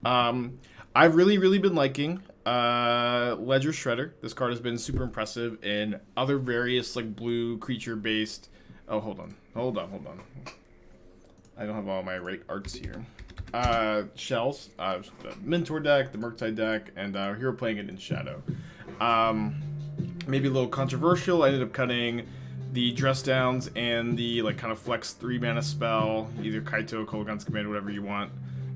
I've really been liking Ledger Shredder. This card has been super impressive in other various like blue creature based. Oh, hold on. I don't have all my right arts here. Shells, the Mentor deck, the Murktide deck, and here we're playing it in Shadow. Um, Maybe a little controversial. I ended up cutting the Dress Downs and the like kind of flex 3 mana spell, either Kaito, Kolaghan's Command, whatever you want,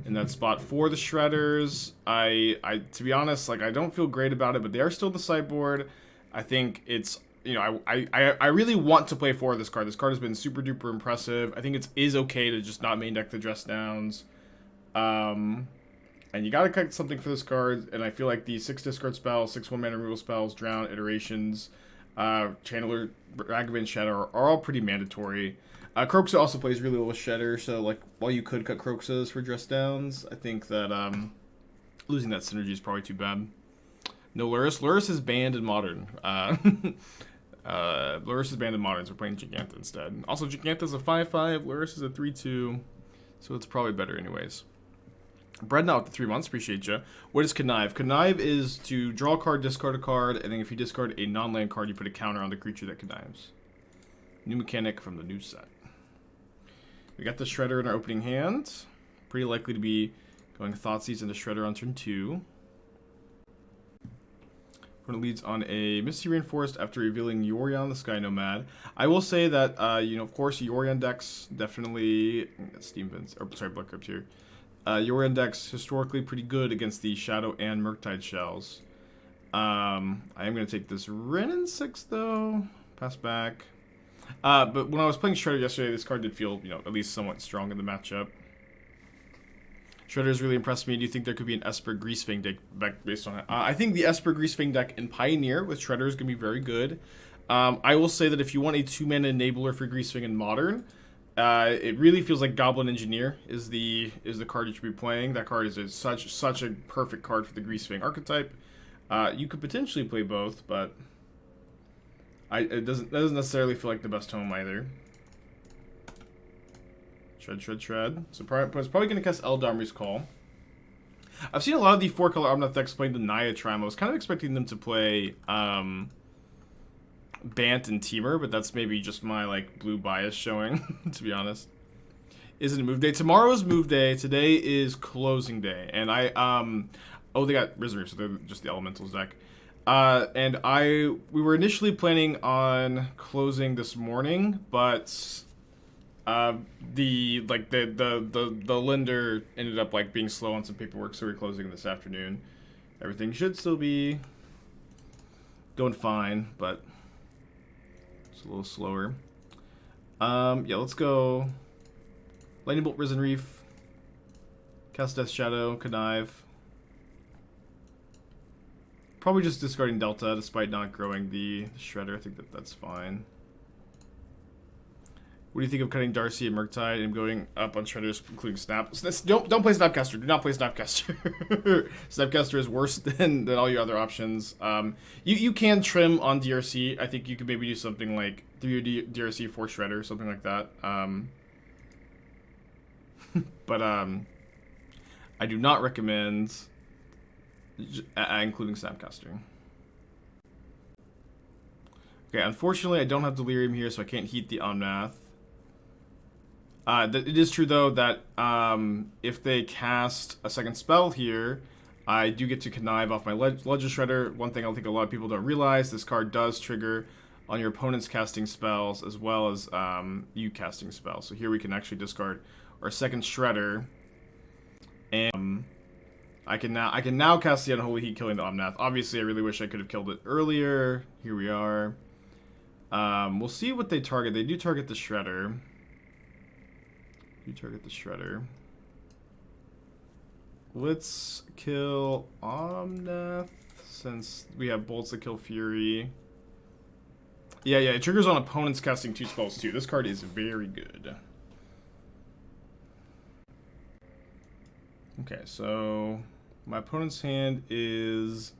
in that spot for the Shredders. I to be honest, like I don't feel great about it, but they are still in the sideboard. I think it's I really want to play for this card. This card has been super duper impressive. I think it is okay to just not main deck the Dress Downs. And you gotta cut something for this card, and I feel like the 6 discard spells, 6 1-mana removal spells, Drown, Iterations, Channeler, Ragavan, Shadow are all pretty mandatory. Kroxa also plays really well with Shedder, so like while you could cut Kroxas for Dress Downs, I think that losing that synergy is probably too bad. No Lurrus. Lurrus is banned in Modern. Lurrus is banned in Modern, so we're playing Jegantha instead. Also, Jegantha's a 5/5, Lurrus is a 3/2, so it's probably better anyways. Bread Now with the 3 months, appreciate you. What is Connive? Connive is to draw a card, discard a card, and then if you discard a non-land card, you put a counter on the creature that connives. New mechanic from the new set. We got the Shredder in our opening hand. Pretty likely to be going Thoughtseize into Shredder on turn 2. Opponent leads on a Misty Rainforest after revealing Yorion the Sky Nomad. I will say that, of course, Yorion decks definitely... Steam Vince, or sorry, Blood Crypt here. Yorion decks historically pretty good against the Shadow and Murktide shells. I am going to take this Wrenn and 6 though. Pass back. But when I was playing Shredder yesterday, this card did feel, at least somewhat strong in the matchup. Shredder's really impressed me. Do you think there could be an Esper Greasefang deck based on it? I think the Esper Greasefang deck in Pioneer with Shredder is going to be very good. I will say that if you want a 2-mana enabler for Greasefang in Modern, it really feels like Goblin Engineer is the card you should be playing. That card is such a perfect card for the Greasefang archetype. You could potentially play both, but it doesn't necessarily feel like the best home either. Shred. So it's probably going to cast Eldamri's Call. I've seen a lot of the 4-color Omnath decks playing the Naya Tram. I was kind of expecting them to play Bant and Temur, but that's maybe just my like blue bias showing, to be honest. Isn't it move day? Tomorrow is move day. Today is closing day. And oh, they got Risen Reef, so they're just the Elementals deck. And we were initially planning on closing this morning, but the lender ended up like being slow on some paperwork, so we're closing this afternoon. Everything should still be going fine, but it's a little slower. Yeah, let's go Lightning Bolt, Risen Reef, cast Death Shadow, Connive. Probably just discarding Delta despite not growing the Shredder. I think that's fine. What do you think of cutting Darcy and Murktide and going up on Shredders, including Snap? Don't play Snapcaster. Do not play Snapcaster. Snapcaster is worse than all your other options. You can trim on DRC. I think you could maybe do something like 3 DRC 4 Shredder, something like that. But I do not recommend including Snapcaster. Okay, unfortunately I don't have Delirium here, so I can't heat the Omnath. It is true, though, that if they cast a second spell here, I do get to connive off my Ledger Shredder. One thing I think a lot of people don't realize, this card does trigger on your opponent's casting spells as well as you casting spells. So here we can actually discard our second Shredder. And I can now cast the Unholy Heat, killing the Omnath. Obviously, I really wish I could have killed it earlier. Here we are. We'll see what they target. They do target the Shredder. Let's kill Omnath, since we have bolts that kill Fury. Yeah, it triggers on opponents casting 2 spells too. This card is very good. Okay, so my opponent's hand is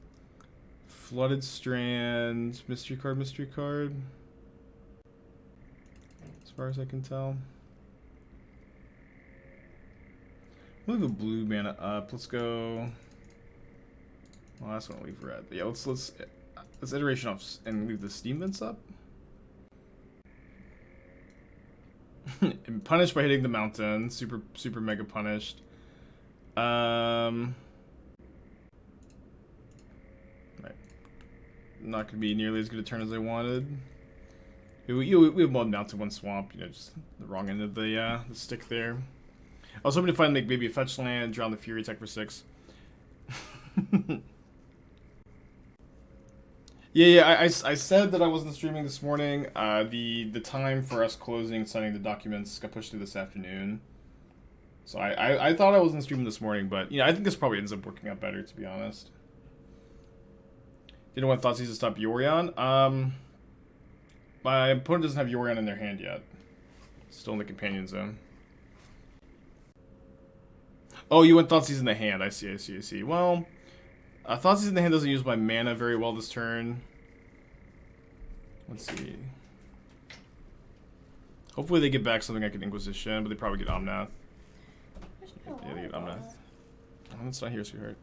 Flooded Strand, mystery card, as far as I can tell. We'll leave a blue mana up. Let's go. Well, that's what I'll leave red. But yeah, let's iteration off and leave the steam vents up. And punished by hitting the mountain. Super mega punished. Right. Not gonna be nearly as good a turn as I wanted. We have one mountain, one swamp. You know, just the wrong end of the stick there. I was hoping to find like maybe a fetch land, drown the Fury, attack for 6. Yeah. I said that I wasn't streaming this morning. The time for us closing, signing the documents got pushed to this afternoon. So I thought I wasn't streaming this morning, but you know, I think this probably ends up working out better, to be honest. Didn't want Thoughtseize to stop Yorion. My opponent doesn't have Yorion in their hand yet. Still in the companion zone. Oh, you went Thoughtseize in the hand. I see. Well, Thoughtseize in the hand doesn't use my mana very well this turn. Let's see. Hopefully they get back something like an Inquisition, but they probably get Omnath. Yeah, they get Omnath. Oh, it's not here, sweetheart.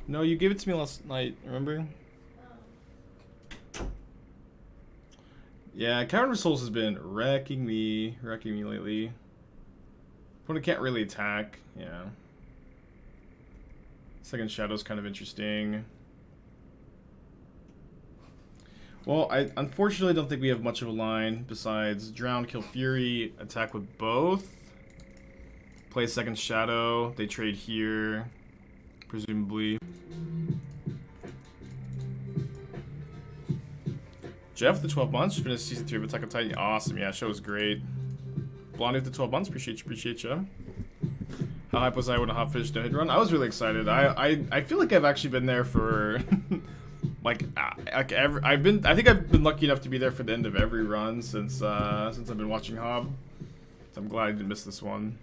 No, you gave it to me last night, remember? Yeah, Cavern of Souls has been wrecking me lately. Opponent can't really attack, yeah. Second Shadow's kind of interesting. Well, I unfortunately don't think we have much of a line besides Drown, Kill Fury, attack with both. Play Second Shadow, they trade here, presumably. Jeff, the 12 months, finished season 3 of Attack on Titan. Awesome, yeah, show was great. Blondie, the 12 months, appreciate you. How hype was I when a hot fish no hit run? I was really excited. I feel like I've actually been there for I think I've been lucky enough to be there for the end of every run since I've been watching Hob. So I'm glad I didn't miss this one.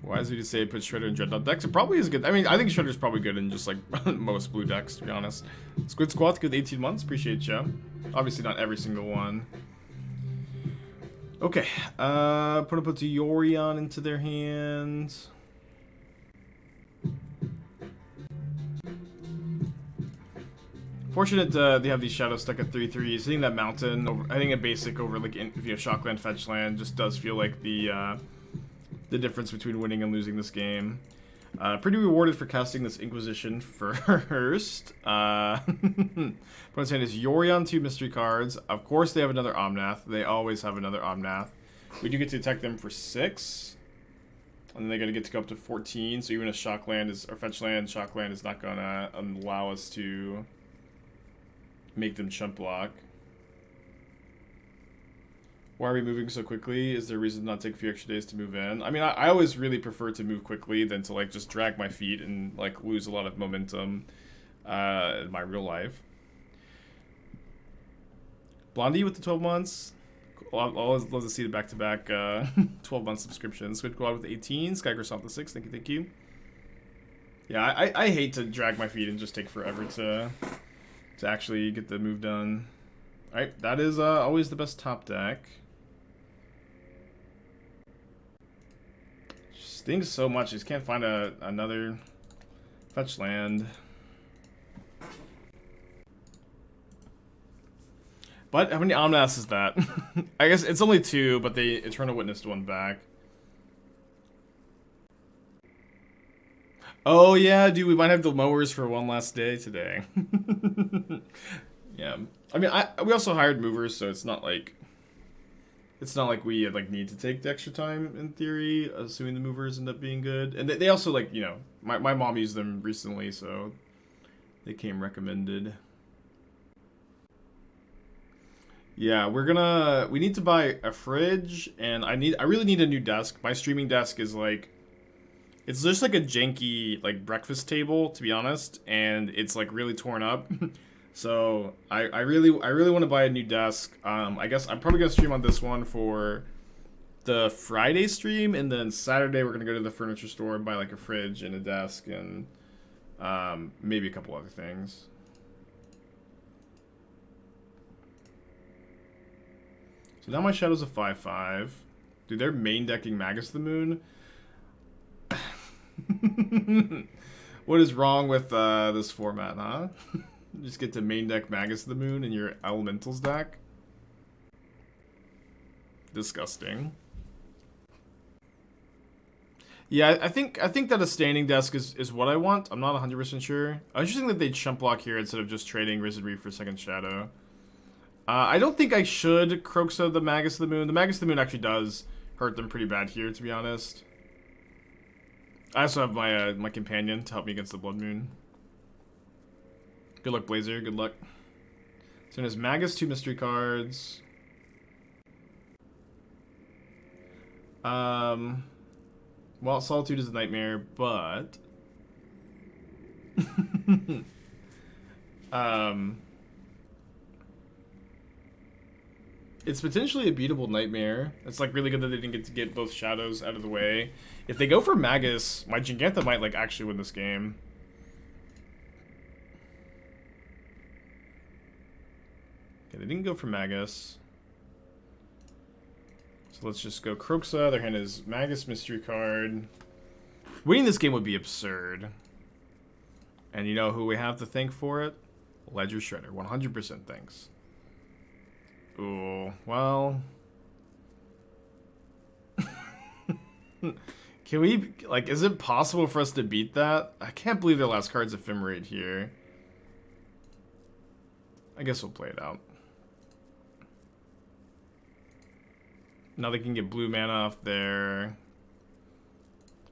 Why is it to say put Shredder in Dreadnought decks? It probably is good. I mean, I think Shredder's probably good in just like most blue decks, to be honest. Squid Squad, good 18 months. Appreciate you. Obviously not every single one. Okay, puts a Yorion into their hands. Fortunate they have these shadows stuck at 3/3s. Hitting that mountain, I think a basic over like Shockland, Fetchland just does feel like the difference between winning and losing this game. Pretty rewarded for casting this Inquisition first. Opponent's hand is Yorion, 2 mystery cards. Of course they have another Omnath. They always have another Omnath. We do get to attack them for 6. And then they're going to get to go up to 14. So even a Shockland or Fetchland, Shockland is not going to allow us to make them chump block. Why are we moving so quickly? Is there a reason to not take a few extra days to move in? I mean, I always really prefer to move quickly than to like just drag my feet and like lose a lot of momentum in my real life. Blondie with the 12 months. I'll always love to see the back-to-back 12-month subscriptions. Squid Squad with 18. Skycross the 6. Thank you. Yeah, I hate to drag my feet and just take forever to actually get the move done. Alright, that is always the best top deck. Stings so much, I just can't find another fetch land. But how many Omnaths is that? I guess it's only 2, but they Eternal Witnessed 1 back. Oh yeah, dude, we might have the mowers for one last day today. Yeah, I mean, we also hired movers, so it's not like we like need to take the extra time in theory, assuming the movers end up being good. And they also like, you know, my mom used them recently, so they came recommended. Yeah, we need to buy a fridge, and I really need a new desk. My streaming desk is like, it's just like a janky like breakfast table, to be honest, and it's like really torn up. So I really want to buy a new desk. I guess I'm probably gonna stream on this one for the Friday stream, and then Saturday we're gonna go to the furniture store and buy like a fridge and a desk and maybe a couple other things. So now my Shadow's a 5/5. Dude, they're main decking Magus the Moon. What is wrong with this format, huh? Just get to main deck Magus the Moon in your Elementals deck. Disgusting. Yeah, I think that a standing desk is what I want. I'm not 100% sure. I was just thinking that they'd chump block here instead of just trading Risen Reef for second Shadow. I don't think I should Kroxa the Magus of the Moon. The Magus of the Moon actually does hurt them pretty bad here, to be honest. I also have my my companion to help me against the Blood Moon. Good luck, Blazer. Good luck. So there's Magus, 2 mystery cards. Well, Solitude is a nightmare, but it's potentially a beatable nightmare. It's like really good that they didn't get to get both shadows out of the way. If they go for Magus, my Jegantha might like actually win this game. Okay, they didn't go for Magus. So let's just go Kroxa. Their hand is Magus mystery card. Winning this game would be absurd. And you know who we have to thank for it? Ledger Shredder. 100% thanks. Ooh, well. Can we, like, is it possible for us to beat that? I can't believe their last card's Ephemerate here. I guess we'll play it out. Now they can get blue mana off there.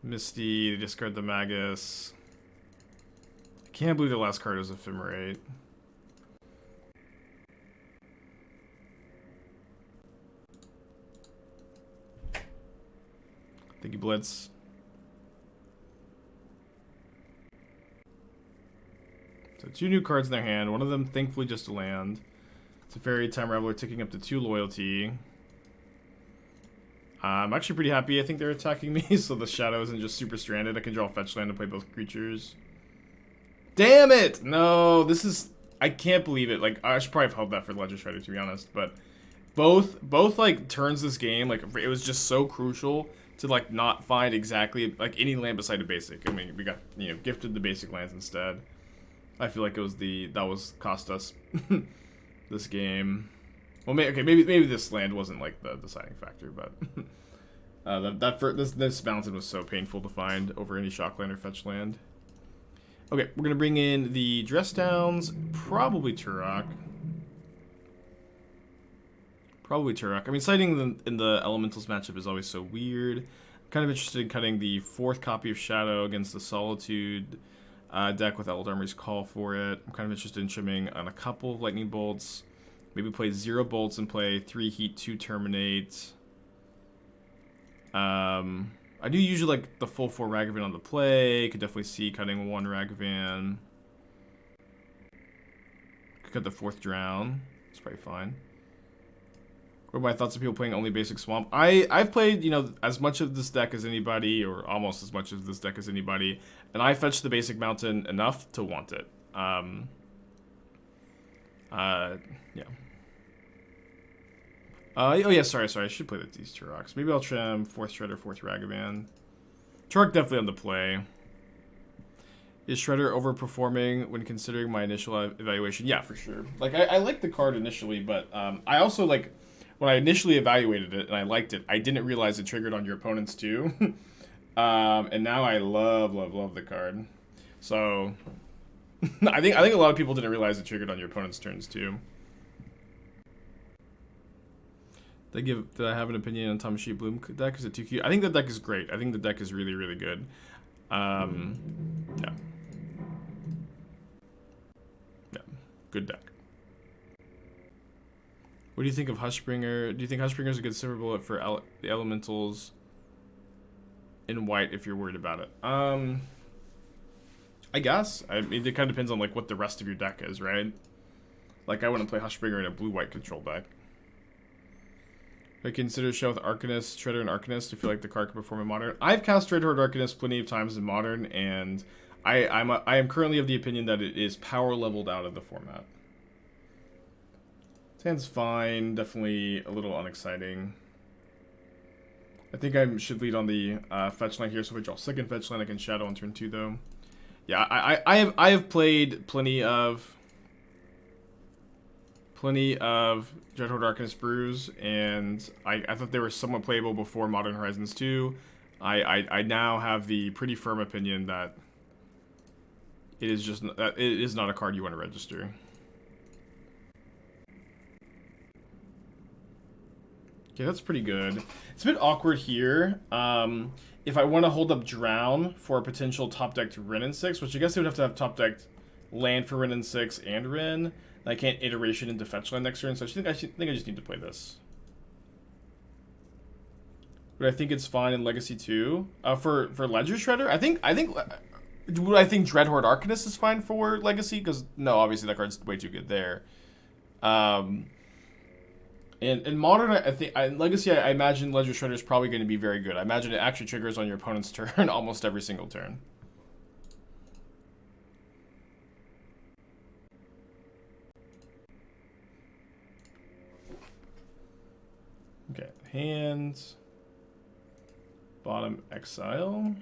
Misty, they discard the Magus. I can't believe the last card was Ephemerate. Thank you, Blitz. So 2 new cards in their hand. One of them, thankfully, just a land. It's a Fairy Time Reveler ticking up to 2 loyalty. I'm actually pretty happy. I think they're attacking me, so the Shadow isn't just super stranded. I can draw a fetch land to play both creatures. Damn it! No, this is... I can't believe it. Like, I should probably have held that for Ledger Shredder, to be honest. But both like, turns this game, like, it was just so crucial to, like, not find exactly, like, any land beside a basic. I mean, we got, you know, gifted the basic lands instead. I feel like it was that was cost us this game. Well, maybe this land wasn't like the deciding factor, but this mountain was so painful to find over any shock land or fetch land. Okay, we're gonna bring in the Dress Downs, probably Turok. Probably Turok. I mean, citing them in the Elementals matchup is always so weird. I'm kind of interested in cutting the 4th copy of Shadow against the Solitude deck with Eldarmer's Call for it. I'm kind of interested in trimming on a couple of Lightning Bolts. Maybe play 0 bolts and play 3 heat, 2 terminate. I do usually like the full 4 Ragavan on the play. Could definitely see cutting 1 Ragavan. Could cut the 4th Drown. It's probably fine. What are my thoughts of people playing only basic Swamp? I've played, you know, as much of this deck as anybody, or almost as much of this deck as anybody, and I fetched the basic Mountain enough to want it. Yeah. Oh yeah, sorry. I should play these Turoks. Maybe I'll trim 4th Shredder, 4th Ragavan. Turok definitely on the play. Is Shredder overperforming when considering my initial evaluation? Yeah, for sure. Like, I liked the card initially, but I also, like, when I initially evaluated it and I liked it, I didn't realize it triggered on your opponents too. And now I love the card. So I think a lot of people didn't realize it triggered on your opponent's turns too. Did I have an opinion on Tamashi Bloom deck? Is it too cute? I think the deck is great. I think the deck is really good. Yeah. Yeah. Good deck. What do you think of Hushbringer? Do you think Hushbringer is a good silver bullet for the Elementals in white if you're worried about it? I guess. I mean, it kind of depends on like what the rest of your deck is, right? Like, I wouldn't play Hushbringer in a blue-white control deck. I consider show with Arcanist, Shredder, and Arcanist to feel like the card can perform in Modern. I've cast Dreadhorde Arcanist plenty of times in Modern, and I am currently of the opinion that it is power leveled out of the format. Hand's fine, definitely a little unexciting. I think I should lead on the fetch line here, so if I draw second fetch line, I can shadow on turn 2 though. Yeah, I have played plenty of Dreadhorde Arcanist Brews, and I thought they were somewhat playable before Modern Horizons 2. I now have the pretty firm opinion that it is not a card you want to register. Okay, that's pretty good. It's a bit awkward here. If I want to hold up Drown for a potential top-decked Wrenn and 6, which I guess they would have to have top-decked land for Wrenn and 6 and Wrenn. I can't iteration into fetch land next turn, so I think I just need to play this. But I think it's fine in Legacy 2. For Ledger Shredder, I think Dreadhorde Arcanist is fine for Legacy, because no, obviously that card's way too good there. In Modern, I think in Legacy, I imagine Ledger Shredder is probably going to be very good. I imagine it actually triggers on your opponent's turn almost every single turn. Okay, hands. Bottom exile.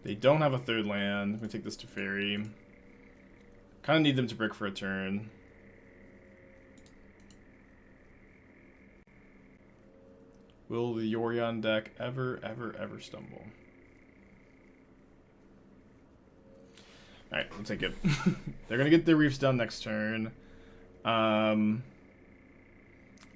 They don't have a third land. I'm going to take this to Fairy. Kind of need them to brick for a turn. Will the Yorion deck ever stumble? Alright, we'll take it. They're going to get their reefs done next turn. I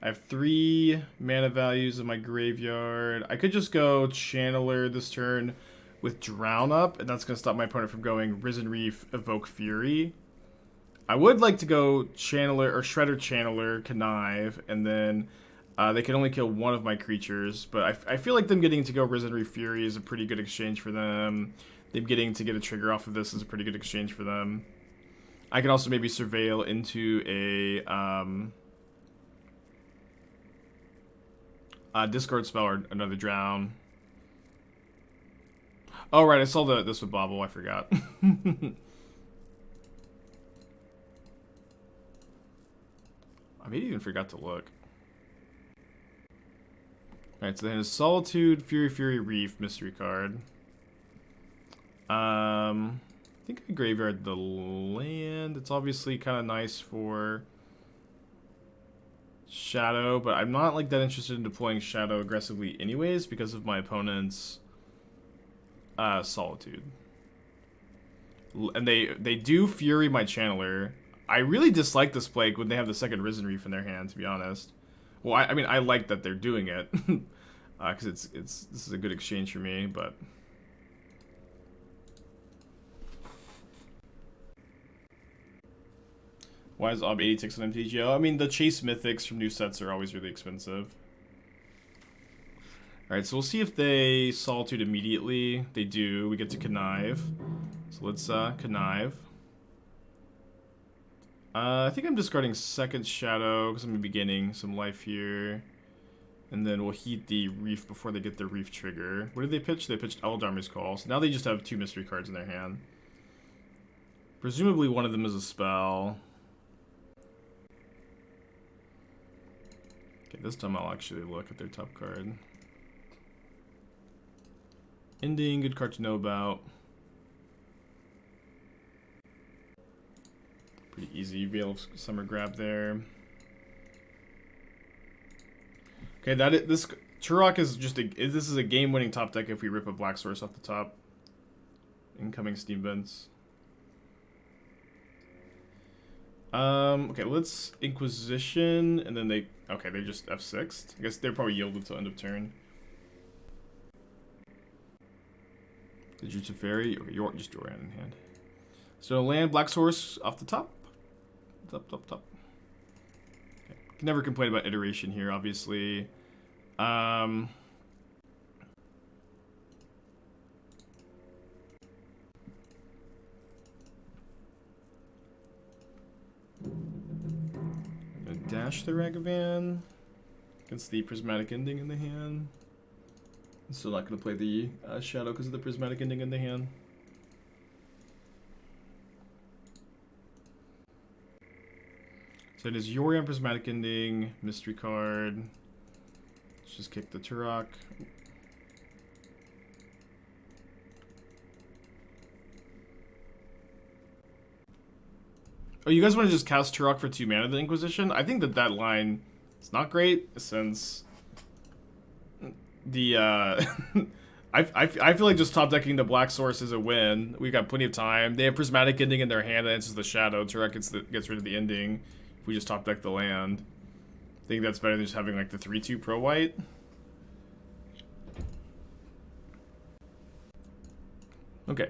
have 3 mana values in my graveyard. I could just go Channeler this turn with Drown up, and that's going to stop my opponent from going Risen Reef, Evoke Fury. I would like to go Channeler, or Shredder Channeler, Connive, and then they can only kill one of my creatures, but I feel like them getting to go Risen Reef Fury is a pretty good exchange for them. Them getting to get a trigger off of this is a pretty good exchange for them. I can also maybe Surveil into a Discard spell or another Drown. Oh, right, I saw this with Bauble, I forgot. I maybe even forgot to look. Alright, so then it's Solitude, Fury, Reef, Mystery card. I think I graveyard the land. It's obviously kind of nice for Shadow, but I'm not like that interested in deploying Shadow aggressively anyways because of my opponent's Solitude. And they do Fury my Channeler. I really dislike this play when they have the second Risen Reef in their hand, to be honest. Well, I mean, I like that they're doing it because this is a good exchange for me, but why is Ob 86 on MTGO? I mean, the Chase Mythics from new sets are always really expensive. Alright, so we'll see if they Solitude immediately. They do. We get to Connive. So let's Connive. I think I'm discarding second Shadow because I'm going to be gaining some life here. And then we'll heat the Reef before they get their Reef trigger. What did they pitch? They pitched Eldarmer's Call. So now they just have 2 mystery cards in their hand. Presumably one of them is a spell. Okay, this time I'll actually look at their top card. Ending, good card to know about. Pretty easy Veil of Summer grab there. Okay, this Turok is just this is a game-winning top deck if we rip a Black Source off the top. Incoming Steam Vents. Okay, let's Inquisition, and then they just F6'd. I guess they're probably yielded till end of turn. The Jutsu Fairy, or just Yorion in hand. So land Black Source off the top. Top. Okay. Can never complain about iteration here, obviously. Dash the Ragavan against the Prismatic Ending in the hand. Still not going to play the Shadow because of the Prismatic Ending in the hand. So it is Yorion Prismatic Ending, Mystery card. Let's just kick the Turok. Oh, you guys want to just cast Turok for 2 mana the Inquisition? I think that line is not great since the I feel like just top decking the black source is a win. We got plenty of time. They have Prismatic Ending in their hand that answers the Shadow. Turok gets rid of the ending. If we just top deck the land, I think that's better than just having like the 3/2 pro white. Okay.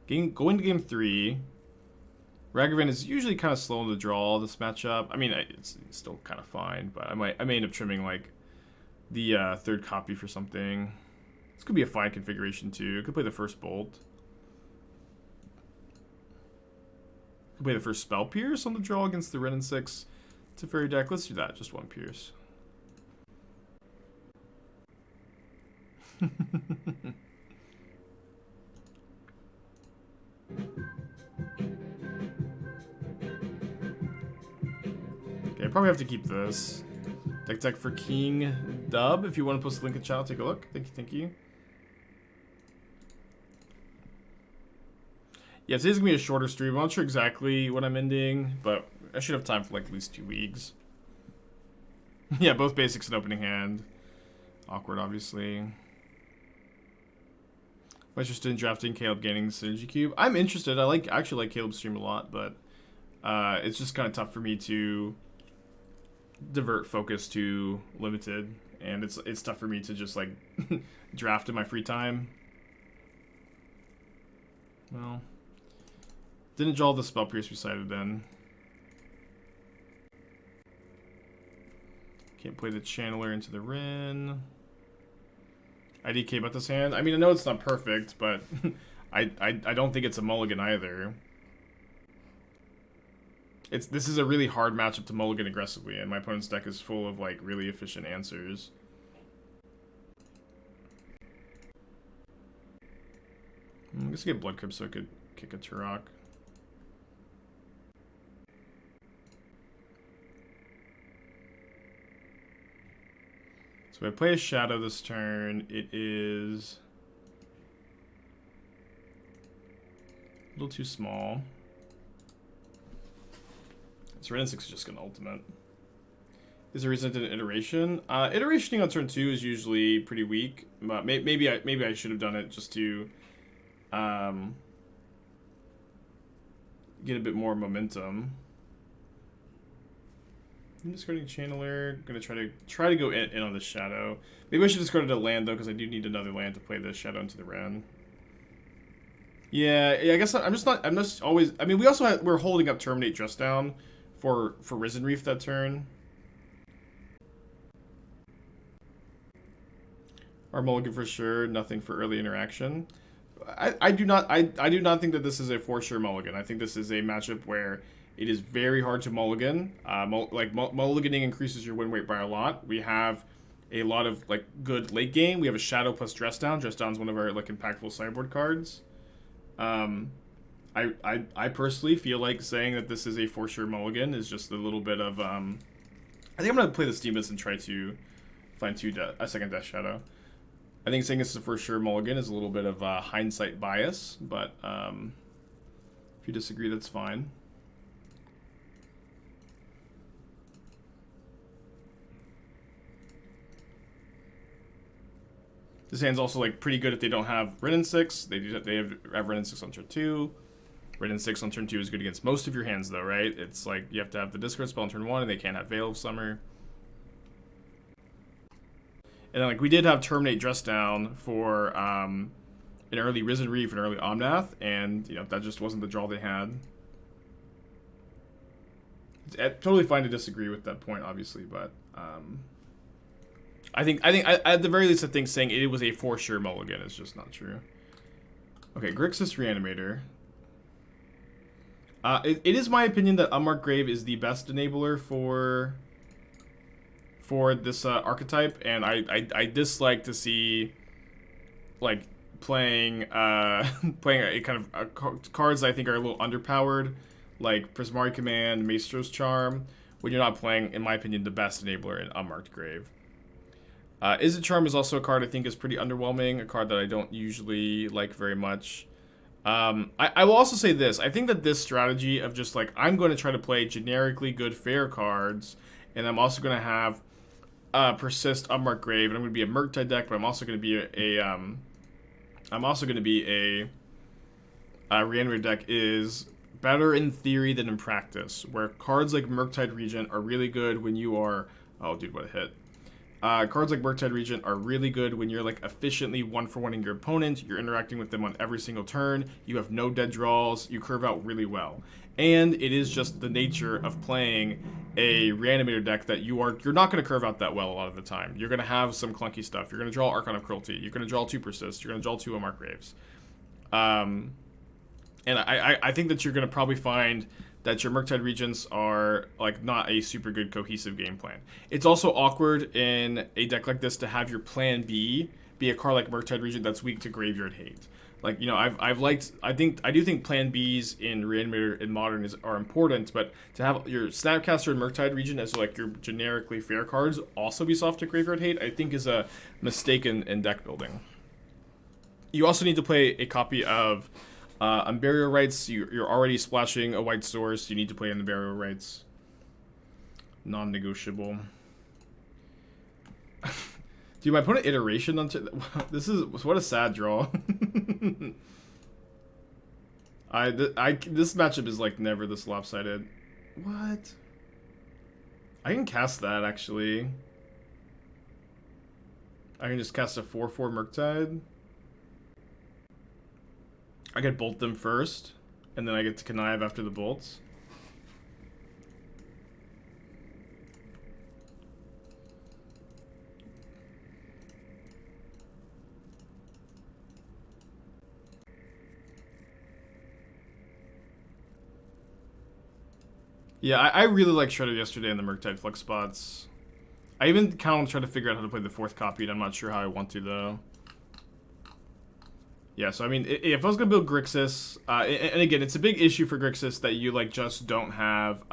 Going to game 3. Ragavan is usually kind of slow in the draw this matchup. I mean, it's still kind of fine, but I may end up trimming like the 3rd copy for something. This could be a fine configuration too. Could play the first Bolt. Could play the first Spell Pierce on the draw against the Red and 6 Teferi deck. Let's do that. Just 1 Pierce. Okay, I probably have to keep this. Deck for King Dub. If you want to post the link in chat, take a look. Thank you. Yeah, today's gonna be a shorter stream. I'm not sure exactly what I'm ending, but I should have time for like at least 2 weeks. Yeah, both basics and opening hand. Awkward, obviously. I'm interested in drafting Caleb gaining the Synergy Cube. I'm interested. I actually like Caleb's stream a lot, but it's just kind of tough for me to divert focus to limited, and it's tough for me to just like draft in my free time. Well, didn't draw the Spell Pierce we cited then. Can't play the Channeler into the Rin. IDK about this hand. I mean, I know it's not perfect, but I don't think it's a mulligan either. This is a really hard matchup to mulligan aggressively, and my opponent's deck is full of like really efficient answers. I guess I get Blood Crypt so I could kick a Turok. So if I play a Shadow this turn, it is a little too small. So Red and 6 is just gonna ultimate. Is there a reason to an iteration? Iterationing on turn 2 is usually pretty weak. But maybe I should have done it just to get a bit more momentum. I'm discarding Channeler. Gonna try to go in on the Shadow. Maybe I should discard a land though, because I do need another land to play the Shadow into the Ren. Yeah, I guess I'm just always. I mean, we're holding up Terminate Dress Down for Risen Reef that turn. Our mulligan for sure. Nothing for early interaction. I do not think that this is a for sure mulligan. I think this is a matchup where it is very hard to mulligan. Mulliganing increases your win rate by a lot. We have a lot of like good late game. We have a Shadow plus Dress Down. Dress Down is one of our like impactful sideboard cards. I personally feel like saying that this is a for sure mulligan is just a little bit of I think I'm gonna play the Steamus and try to find a second Death Shadow. I think saying this is a for sure mulligan is a little bit of hindsight bias, but if you disagree, that's fine. This hand's also like pretty good if they don't have Red and 6. They have Red and 6 on turn 2. Red and 6 on turn 2 is good against most of your hands though, right? It's like you have to have the discard spell on turn 1 and they can't have Veil of Summer. And then like we did have Terminate Dress Down for an early Risen Reef and early Omnath, and you know that just wasn't the draw they had. It's totally fine to disagree with that point, obviously, but I think at the very least I think saying it was a for sure mulligan is just not true. Okay, Grixis Reanimator. It is my opinion that Unmarked Grave is the best enabler for for this archetype, and I dislike to see like playing playing a kind of cards I think are a little underpowered, like Prismari Command, Maestro's Charm, when you're not playing, in my opinion, the best enabler in Unmarked Grave. Izzet Charm is also a card I think is pretty underwhelming, a card that I don't usually like very much. I will also say this. I think that this strategy of just like, I'm going to try to play generically good fair cards, and I'm also going to have Persist, Unmarked Grave, and I'm going to be a Murktide deck, but I'm also going to be a Reanimator deck is better in theory than in practice, where cards like Murktide Regent are really good when you are... Oh, dude, what a hit. Cards like Murktide Regent are really good when you're like efficiently 1-for-1ing your opponent, you're interacting with them on every single turn, you have no dead draws, you curve out really well. And it is just the nature of playing a Reanimator deck that you're not going to curve out that well a lot of the time. You're going to have some clunky stuff. You're going to draw Archon of Cruelty. You're going to draw 2 Persist. You're going to draw 2 Unmarked Graves. And I think that you're going to probably find that your Murktide Regents are like not a super good cohesive game plan. It's also awkward in a deck like this to have your plan B be a card like Murktide Regent that's weak to Graveyard Hate. Like, you know, I do think plan Bs in Reanimator and Modern are important, but to have your Snapcaster and Murktide Regent as like your generically fair cards also be soft to Graveyard Hate, I think is a mistake in deck building. You also need to play a copy of Unburial Rites. You're already splashing a white source. You need to play Unburial Rites. Non-negotiable. Dude, my opponent Iteration on this is what a sad draw. This matchup is like never this lopsided. What? I can cast that actually. I can just cast a 4/4 Murktide. I get bolt them first, and then I get to connive after the bolts. Yeah, I really like Shredder yesterday in the Murktide Flex spots. I even kind of tried to figure out how to play the 4th copy, and I'm not sure how I want to, though. Yeah, so I mean, if I was gonna build Grixis, and again, it's a big issue for Grixis that you like just don't have,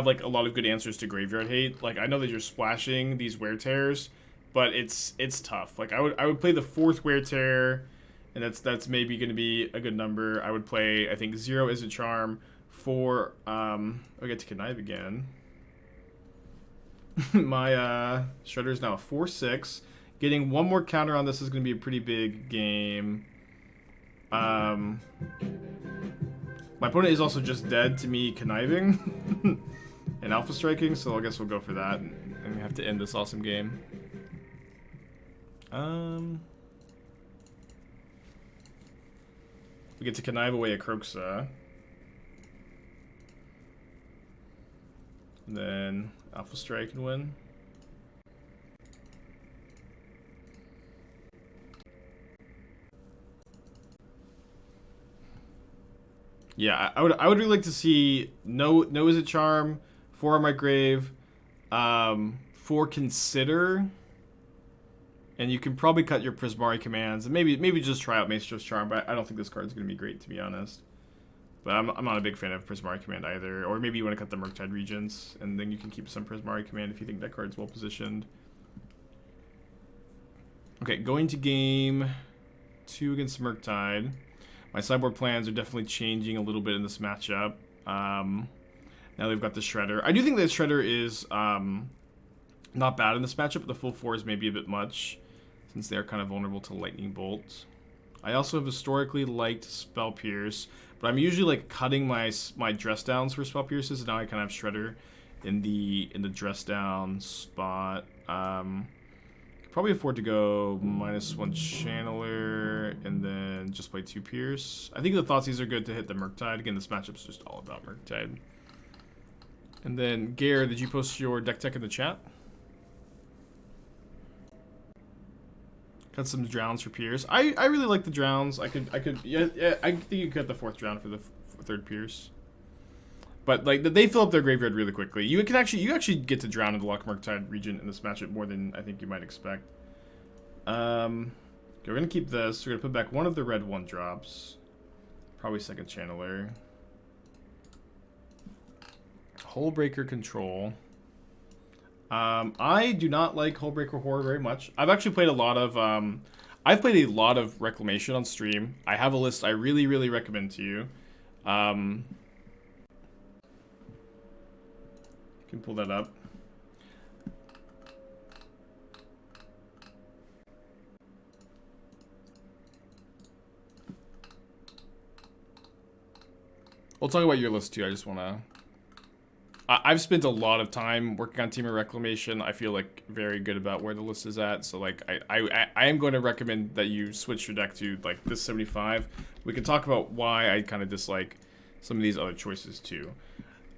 like a lot of good answers to Graveyard Hate. Like, I know that you're splashing these Wear Tears, but it's tough. Like, I would play the 4th Wear Tear, and that's maybe gonna be a good number. I would play, I think, 0 Izzet Charm, 4. I get to connive again. My Shredder is now a 4/6. Getting one more counter on this is going to be a pretty big game. My opponent is also just dead to me conniving and alpha striking, so I guess we'll go for that. And we have to end this awesome game. We get to connive away a Kroxa. And then alpha strike and win. Yeah, I would really like to see no Izzet Charm, 4 Unmarked Grave, 4 Consider, and you can probably cut your Prismari commands, and maybe just try out Maestro's Charm, but I don't think this card's going to be great, to be honest. But I'm not a big fan of Prismari Command either, or maybe you want to cut the Murktide Regents, and then you can keep some Prismari Command if you think that card's well positioned. Okay, going to game 2 against Murktide. My sideboard plans are definitely changing a little bit in this matchup. Now they've got the Shredder. I do think that Shredder is not bad in this matchup, but the full 4 is maybe a bit much, since they're kind of vulnerable to Lightning Bolt. I also have historically liked Spell Pierce, but I'm usually like cutting my dress downs for Spell Pierces, and now I kind of have Shredder in the dress down spot. Probably afford to go -1 Channeler and then just play 2 Pierce. I think the Thoughtseize are good to hit the Murktide. Again, this matchup's just all about Murktide. And then, Gare, did you post your deck tech in the chat? Cut some Drowns for Pierce. I really like the Drowns. I think you could cut the 4th Drown for the 3rd Pierce. But like they fill up their graveyard really quickly. You actually get to drown in the Loch Murktide region in this matchup more than I think you might expect. Okay, we're gonna keep this. We're gonna put back one of the red 1-drops. Probably second channeler. Hullbreaker Control. I do not like Hullbreaker Horror very much. I've actually played a lot of Reclamation on stream. I have a list I really, really recommend to you. You can pull that up. We'll talk about your list too. I just want to... I've spent a lot of time working on Team of Reclamation. I feel like very good about where the list is at. So like I am going to recommend that you switch your deck to like this 75. We can talk about why I kind of dislike some of these other choices too.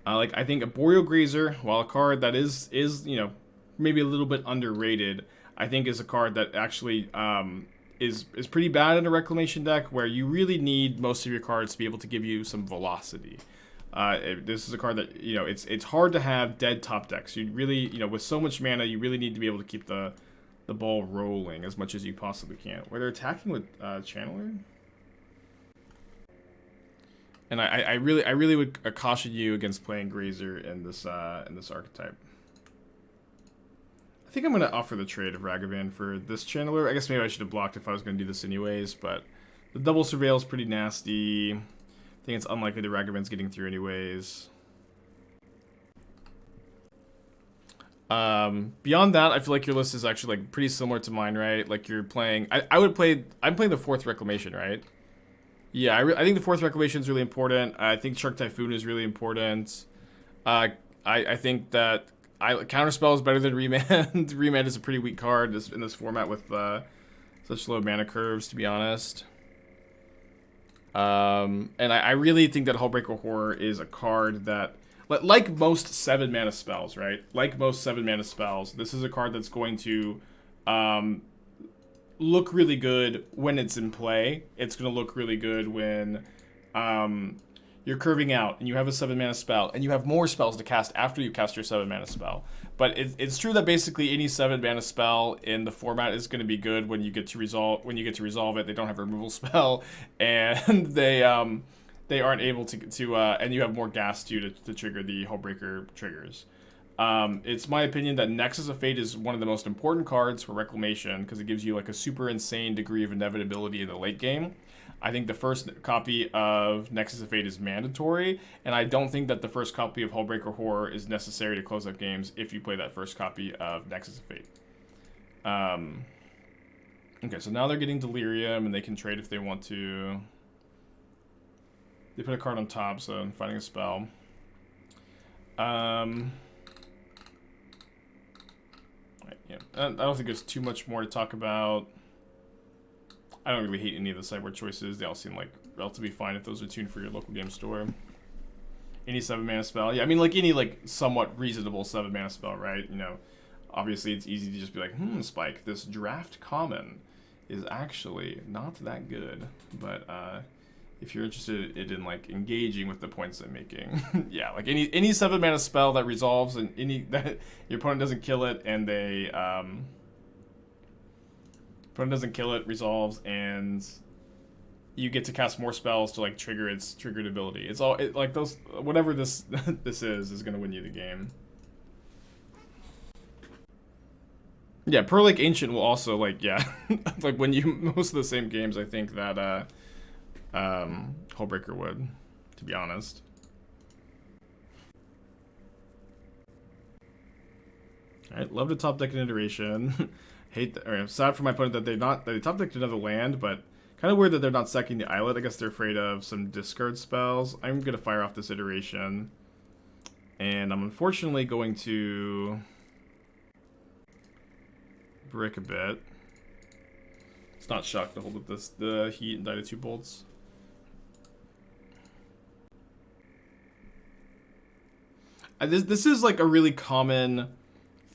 Like I think a Boreal Grazer, while a card that is you know maybe a little bit underrated, I think is a card that actually is pretty bad in a Reclamation deck where you really need most of your cards to be able to give you some velocity. This is a card that, you know, it's hard to have dead top decks. You really, you know, with so much mana, you really need to be able to keep the ball rolling as much as you possibly can. Where they're attacking with Channeler, and I really would caution you against playing Grazer in this archetype. I think I'm gonna offer the trade of Ragavan for this Channeler. I guess maybe I should have blocked if I was gonna do this anyways, but the double surveil is pretty nasty. I think it's unlikely the Ragavan's getting through anyways. Beyond that, I feel like your list is actually like pretty similar to mine, right? Like you're playing, I'm playing the 4th Reclamation, right? Yeah, I think the 4th Reclamation is really important. I think Shark Typhoon is really important. I think that Counterspell is better than Remand. Remand is a pretty weak card in this format with such low mana curves, to be honest. And I really think that Hullbreaker Horror is a card that, like most 7-mana spells, right? Like most 7-mana spells, this is a card that's going to look really good when it's in play. It's going to look really good when you're curving out and you have a 7-mana spell and you have more spells to cast after you cast your 7-mana spell. But it's true that basically any 7-mana spell in the format is going to be good when you get to resolve it. They don't have a removal spell, and they aren't able to and you have more gas to trigger the Hullbreaker triggers. It's my opinion that Nexus of Fate is one of the most important cards for Reclamation because it gives you like a super insane degree of inevitability in the late game. I think the first copy of Nexus of Fate is mandatory, and I don't think that the first copy of Hullbreaker Horror is necessary to close out games if you play that first copy of Nexus of Fate. Okay, so now they're getting Delirium, and they can trade if they want to. They put a card on top, so I'm finding a spell. Right, yeah, I don't think there's too much more to talk about. I don't really hate any of the sideboard choices. They all seem like relatively fine if those are tuned for your local game store. Any 7-mana spell. Yeah, I mean, like any like somewhat reasonable 7-mana spell, right? You know, obviously it's easy to just be like, Spike, this draft common is actually not that good. But if you're interested in like engaging with the points I'm making, yeah, like any 7-mana spell that resolves and that your opponent doesn't kill it and they opponent doesn't kill it, resolves, and you get to cast more spells to like trigger its triggered ability. It's all like those, whatever this this is going to win you the game. Yeah, Pearl Lake Ancient will also like, yeah, like when you most of the same games I think that Hullbreaker would, to be honest. All right, love to top deck an iteration. Sad for my opponent that they top decked another land, but kind of weird that they're not sacking the Islet. I guess they're afraid of some discard spells. I'm gonna fire off this iteration, and I'm unfortunately going to brick a bit. It's not shocked to hold with the heat and die to 2 bolts. This is like a really common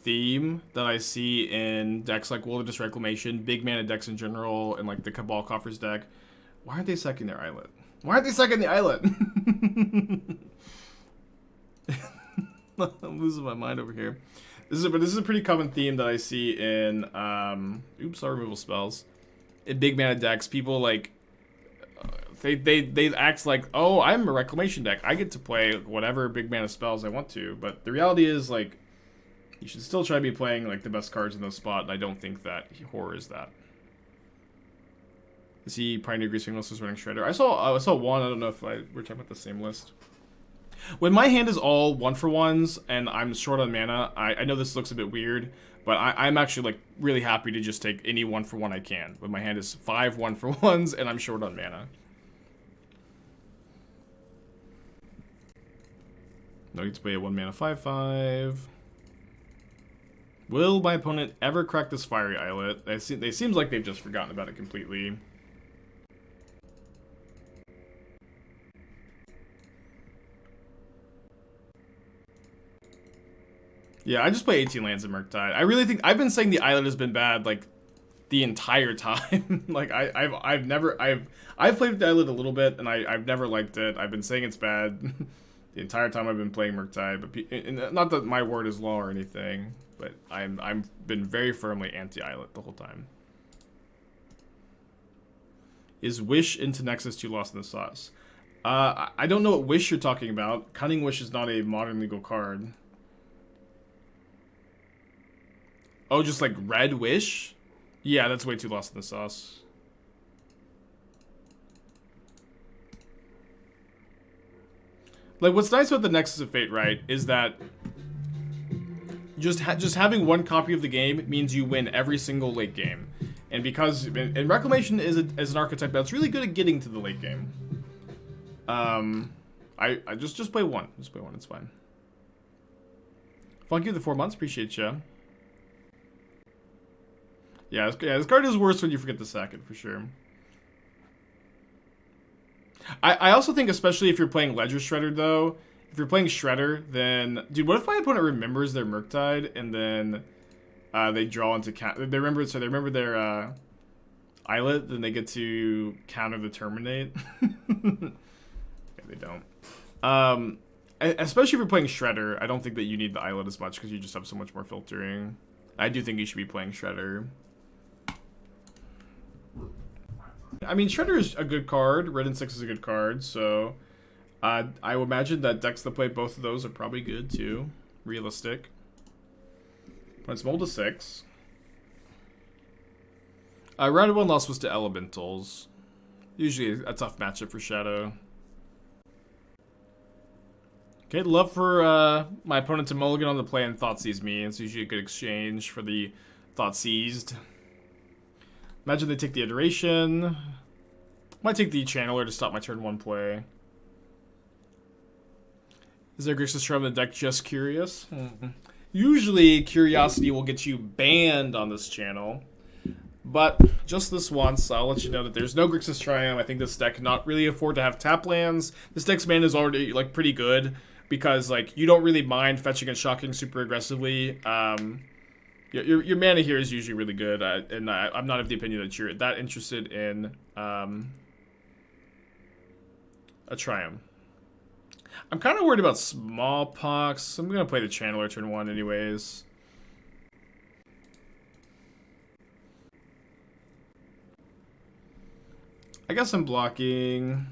theme that I see in decks like Wilderness Reclamation, big mana decks in general, and like the Cabal Coffers deck. Why aren't they sacking their Islet? Why aren't they sacking the Islet? I'm losing my mind over here. This is a pretty common theme that I see in oops, our removal spells. In big mana decks, people like they act like, oh, I'm a reclamation deck. I get to play whatever big mana spells I want to. But the reality is, like, you should still try to be playing like the best cards in the spot, and I don't think that Horror is that. Is he Pioneer Greasing List is running Shredder? I saw one. I don't know if we're talking about the same list. When my hand is all 1-for-1s and I'm short on mana, I know this looks a bit weird, but I'm actually like really happy to just take any 1-for-1 I can. When my hand is 5 1-for-1s and I'm short on mana. No need to play a 1-mana 5/5. Will my opponent ever crack this Fiery Islet? They seems like they've just forgotten about it completely. Yeah, I just play 18 lands in Murktide. I really think I've been saying the Islet has been bad like the entire time. Like I've played with the Islet a little bit and I've never liked it. I've been saying it's bad the entire time I've been playing Murktide. But not that my word is law or anything, but I'm been very firmly anti-Islet the whole time. Is Wish into Nexus 2 lost in the sauce? I don't know what Wish you're talking about. Cunning Wish is not a modern legal card. Oh, just like Red Wish? Yeah, that's way too lost in the sauce. Like, what's nice about the Nexus of Fate, right, is that just having one copy of the game means you win every single late game. And because and Reclamation is an archetype that's really good at getting to the late game. I just play one. Just play one, it's fine. Funky the 4 months, appreciate you. Yeah, this card is worse when you forget to sack it, for sure. I also think, especially if you're playing Ledger Shredder, though, if you're playing Shredder, then... Dude, what if my opponent remembers their Murktide, and then they draw into... They remember their Islet, then they get to counter the Terminate? Okay, they don't. Especially if you're playing Shredder, I don't think that you need the Islet as much, because you just have so much more filtering. I do think you should be playing Shredder. I mean, Shredder is a good card. Red and 6 is a good card, so I would imagine that decks that play both of those are probably good too. Realistic. When it's mold to 6. Round 1 loss was to Elementals. Usually a tough matchup for Shadow. Okay, love for my opponent to mulligan on the play and Thoughtseize me. It's usually a good exchange for the Thoughtseized. Imagine they take the Iteration. Might take the Channeler to stop my turn 1 play. Is there Grixis Shroud in the deck? Just curious. Usually, curiosity will get you banned on this channel. But just this once, I'll let you know that there's no Grixis Triumph. I think this deck cannot really afford to have tap lands. This deck's mana is already like pretty good because like you don't really mind fetching and shocking super aggressively. Your mana here is usually really good, and I'm not of the opinion that you're that interested in a Triumph. I'm kind of worried about Smallpox. I'm gonna play the Channeler turn 1 anyways. I guess I'm blocking.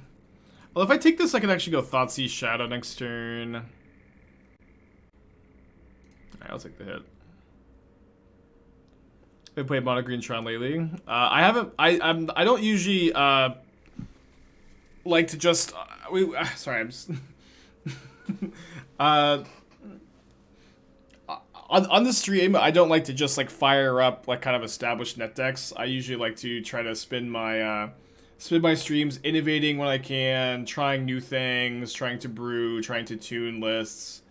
Well, if I take this, I can actually go Thoughtseize Shadow next turn. Alright, I'll take the hit. I played Mono Green Tron lately. I don't usually like to just sorry, I'm just on the stream, I don't like to just like fire up like kind of established net decks. I usually like to try to spend my streams innovating when I can, trying new things, trying to brew, trying to tune lists.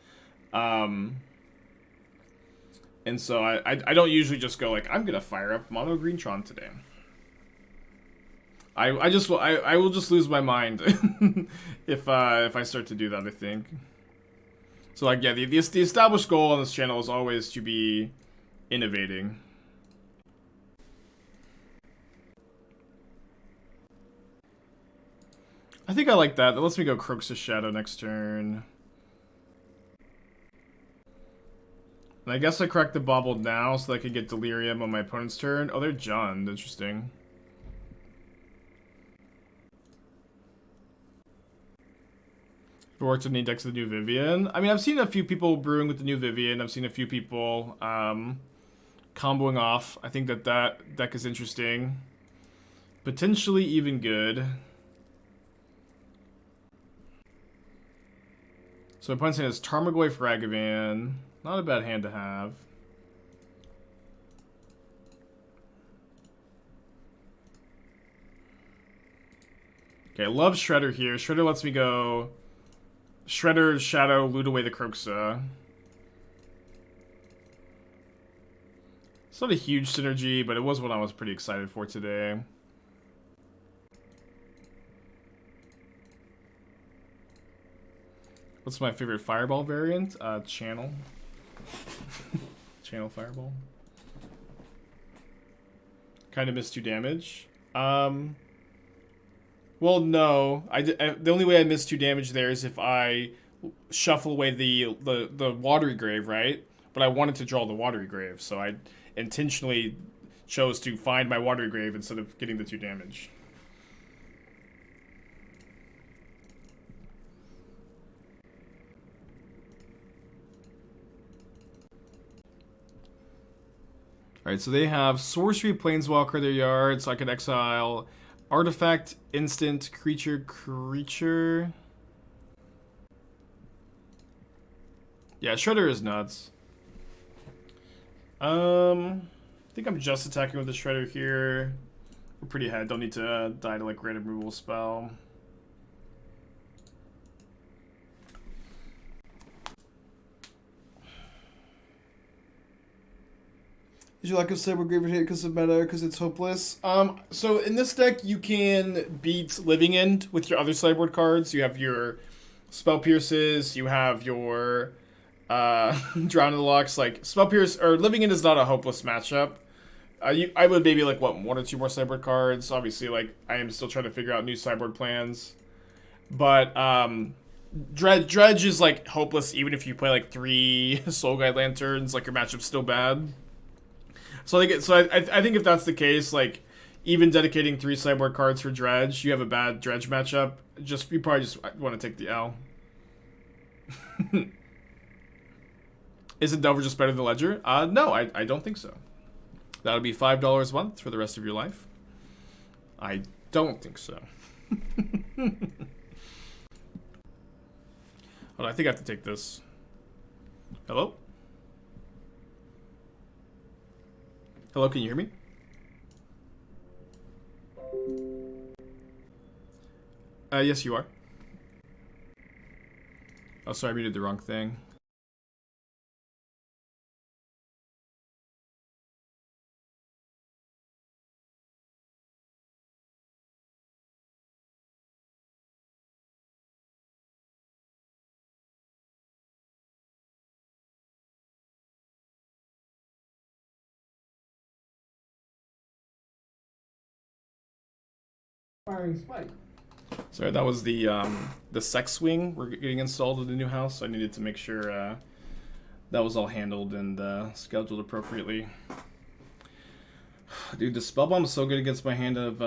And so I don't usually just go like, I'm gonna fire up Mono Green Tron today. I will just lose my mind if I start to do that, I think. So like yeah, the established goal on this channel is always to be innovating. I think I like that. That lets me go Kroxa Shadow next turn. And I guess I cracked the Bauble now so that I can get Delirium on my opponent's turn. Oh, they're Jund. Interesting. Worked on the index of the new Vivian. I mean, I've seen a few people brewing with the new Vivian. I've seen a few people comboing off. I think that that deck is interesting. Potentially even good. So my opponent's hand is Tarmogoyf Ragavan. Not a bad hand to have. Okay, I love Shredder here. Shredder lets me go Shredder, Shadow, loot away the Kroxa. It's not a huge synergy, but it was one I was pretty excited for today. What's my favorite Fireball variant? Channel. Channel Fireball. Kind of missed 2 damage. Well, no. The only way I miss 2 damage there is if I shuffle away the Watery Grave, right? But I wanted to draw the Watery Grave, so I intentionally chose to find my Watery Grave instead of getting the 2 damage. Alright, so they have Sorcery, Planeswalker, their yard, so I can exile Artifact, Instant, Creature. Yeah, Shredder is nuts. I think I'm just attacking with the Shredder here. We're pretty ahead, don't need to die to like random removal spell. Did you like a Sideboard Grave hit because of meta, because it's hopeless? So in this deck, you can beat Living End with your other sideboard cards. You have your Spell Pierces, you have your Drown in the Locks. Like, Spell Pierce, or Living End is not a hopeless matchup. I would maybe, like, what, 1 or 2 more sideboard cards. Obviously, like, I am still trying to figure out new sideboard plans. But, Dredge is, like, hopeless even if you play, like, 3 Soul Guide Lanterns. Like, your matchup's still bad. So I think if that's the case, like, even dedicating 3 sideboard cards for Dredge, you have a bad Dredge matchup. You probably just want to take the L. Isn't Delver just better than Ledger? No, I don't think so. That'll be $5 a month for the rest of your life. I don't think so. Hold on, I think I have to take this. Hello? Hello, can you hear me? Yes, you are. Oh, sorry, I muted the wrong thing. Firing spike. Sorry, that was the sex swing we're getting installed in the new house. So I needed to make sure that was all handled and scheduled appropriately. Dude, the Spellbomb is so good against my hand of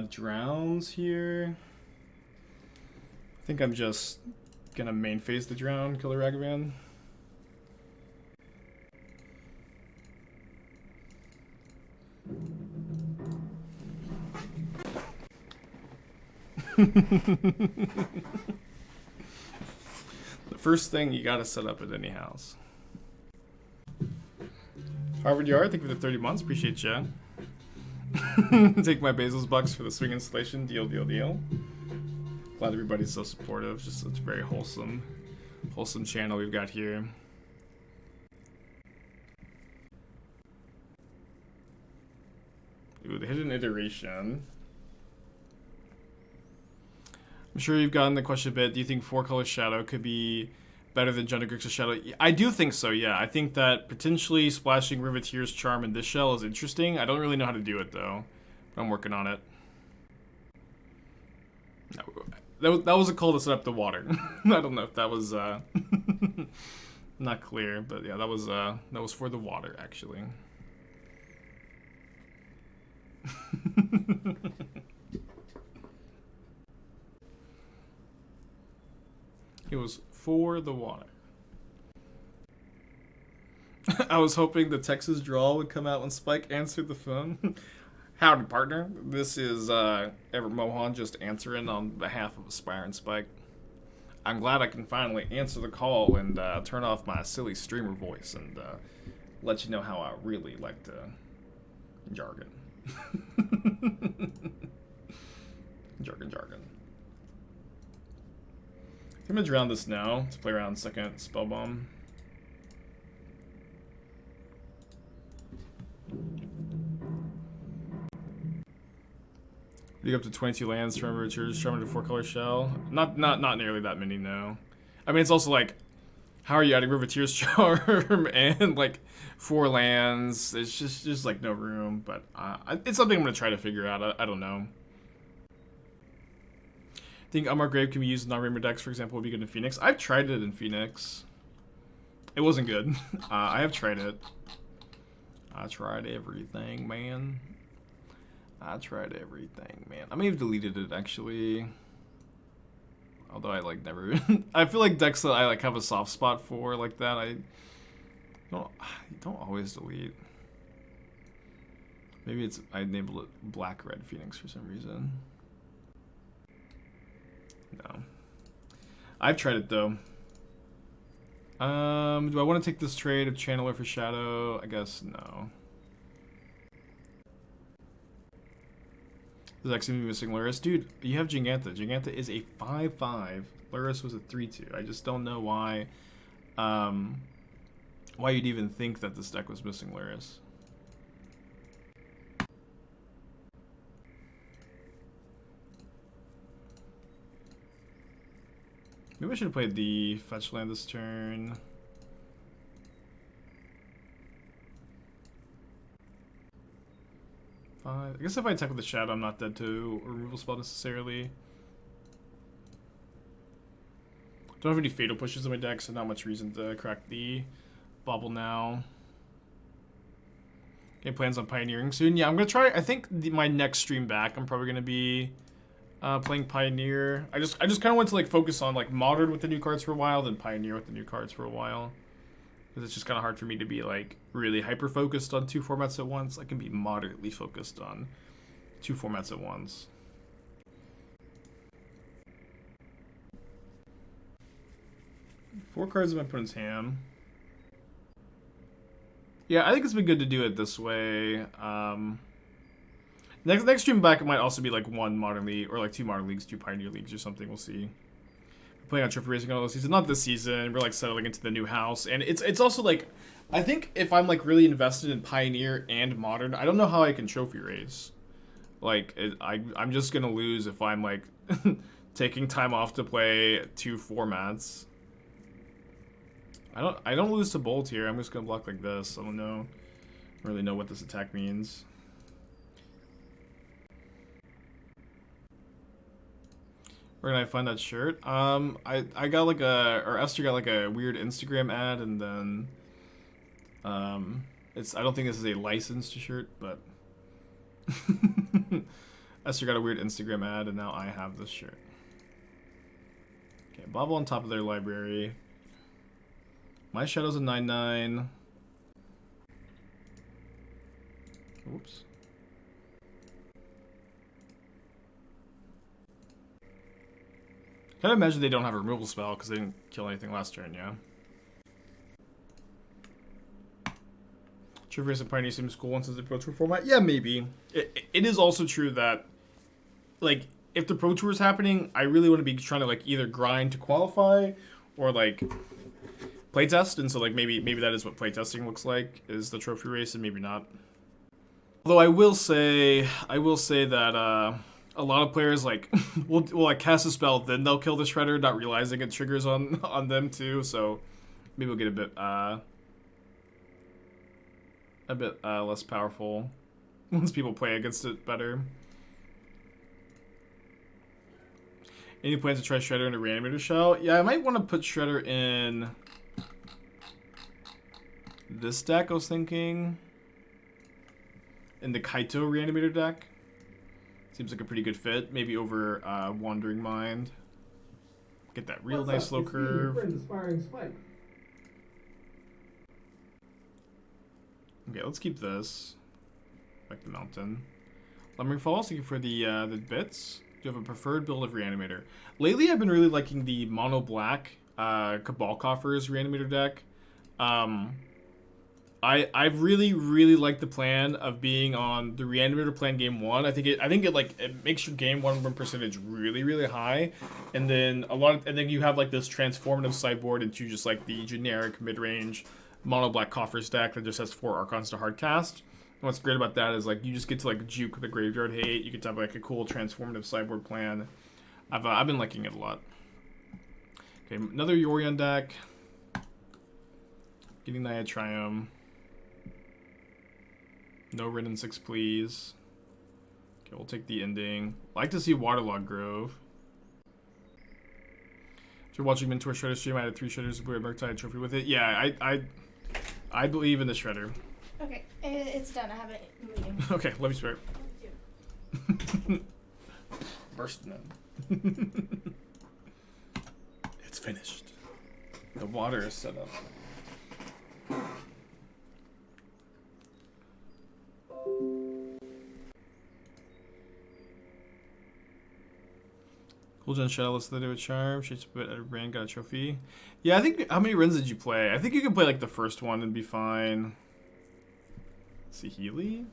Drowns here. I think I'm just gonna main phase the Drown, kill the Ragavan. The first thing you gotta set up at any house. Harvard Yard, thank you for the 30 months. Appreciate ya. Take my Basil's bucks for the swing installation. Deal, deal, deal. Glad everybody's so supportive. Just such a very wholesome channel we've got here. Ooh, the hidden iteration. I'm sure you've gotten the question a bit. Do you think 4-color Shadow could be better than Jund Grixis Shadow? I do think so, yeah. I think that potentially splashing Riveteer's Charm in this shell is interesting. I don't really know how to do it, though. But I'm working on it. No, that was a call to set up the water. I don't know if that was Not clear, but yeah, that was for the water actually. It was for the water. I was hoping the Texas drawl would come out when Spike answered the phone. Howdy, partner. This is Everett Mohan just answering on behalf of Aspire and Spike. I'm glad I can finally answer the call and turn off my silly streamer voice and let you know how I really like to jargon. Jargon. I'm gonna drown this now to play around second Spellbomb. You up to 22 lands from Richards, Charmer to 4-color shell. Not nearly that many, no. I mean, it's also like, how are you adding Riveteer's Charm and like 4 lands? It's just like no room, but it's something I'm gonna try to figure out. I don't know. I think Watery Grave can be used in non-Rainbow decks, for example, would be good in Phoenix. I've tried it in Phoenix. It wasn't good. I have tried it. I tried everything, man. I may have deleted it actually. Although I like never. I feel like decks that I like have a soft spot for like that. I don't always delete. Maybe it's I enabled it black-red Phoenix for some reason. No. I've tried it though. Do I want to take this trade of Channeler for Shadow? I guess no. There's actually missing Luris. Dude, you have Jegantha. Jegantha is a 5/5. Luris was a 3/2. I just don't know why you'd even think that this deck was missing Luris. Maybe I should have played the fetch land this turn. I guess if I attack with the Shadow, I'm not dead to a removal spell necessarily. Don't have any Fatal Pushes in my deck, so not much reason to crack the Bauble now. Okay, plans on Pioneering soon. Yeah, I'm gonna try. I think my next stream back, I'm probably gonna be playing Pioneer. I just kind of want to like focus on like Modern with the new cards for a while, then Pioneer with the new cards for a while. Because it's just kind of hard for me to be like really hyper focused on 2 formats at once. I can be moderately focused on 2 formats at once. Four cards in my opponent's hand. Yeah, I think it's been good to do it this way. Next stream back, it might also be like 1 Modern League or like 2 Modern Leagues, 2 Pioneer Leagues or something. We'll see. Playing on Trophy Racing all this season, not this season. We're like settling into the new house, and it's also like, I think if I'm like really invested in Pioneer and Modern, I don't know how I can Trophy Race. Like I'm just gonna lose if I'm like taking time off to play 2 formats. I don't lose to Bolt here. I'm just gonna block like this. I don't really know what this attack means. Where can I find that shirt? I got like Esther got like a weird Instagram ad, and then I don't think this is a licensed shirt, but Esther got a weird Instagram ad, and now I have this shirt. Okay, Bauble on top of their library. My Shadow's a 9/9. Oops. Kind of imagine they don't have a removal spell because they didn't kill anything last turn, yeah? True Race and Pioneer seems cool once it's the Pro Tour format. Yeah, maybe. It is also true that, like, if the Pro Tour is happening, I really want to be trying to, like, either grind to qualify or, like, playtest. And so, like, maybe that is what playtesting looks like, is the trophy race, and maybe not. Although I will say that, a lot of players like will like cast a spell, then they'll kill the Shredder, not realizing it triggers on them too. So maybe we'll get a bit less powerful once people play against it better. Any plans to try Shredder in a Reanimator shell? Yeah, I might want to put Shredder in This deck, I was thinking. In the Kaito Reanimator deck. Seems like a pretty good fit. Maybe over Wandering Mind. Get that real nice slow curve. Okay, let's keep this. Like the mountain. Lumbering Falls, looking for the bits. Do you have a preferred build of Reanimator? Lately, I've been really liking the mono black Cabal Coffers Reanimator deck. I really like the plan of being on the Reanimator plan game 1. I think it makes your game 1 win percentage really high, and then you have like this transformative sideboard into just like the generic mid range mono black Coffers deck that just has 4 Archons to hardcast. And what's great about that is like you just get to like juke the graveyard hate. You get to have like a cool transformative sideboard plan. I've been liking it a lot. Okay, another Yorion deck. Getting Naiad Triumph. No Ridden 6, please. Okay, we'll take the ending. Like to see Waterlogged Grove. If you're watching Mentor Shredder stream, I had 3 Shredders, a Blue Murktide trophy with it. Yeah, I believe in the Shredder. Okay, it's done. I have it leaving. Okay, love you, Spirit. Bursting in. It's finished. The water is set up. Cool Gen Shadowless Slither with Charm. Shades a bit at a brand, got a trophy. Yeah, I think. How many runs did you play? I think you can play like the first one and be fine. See Healy?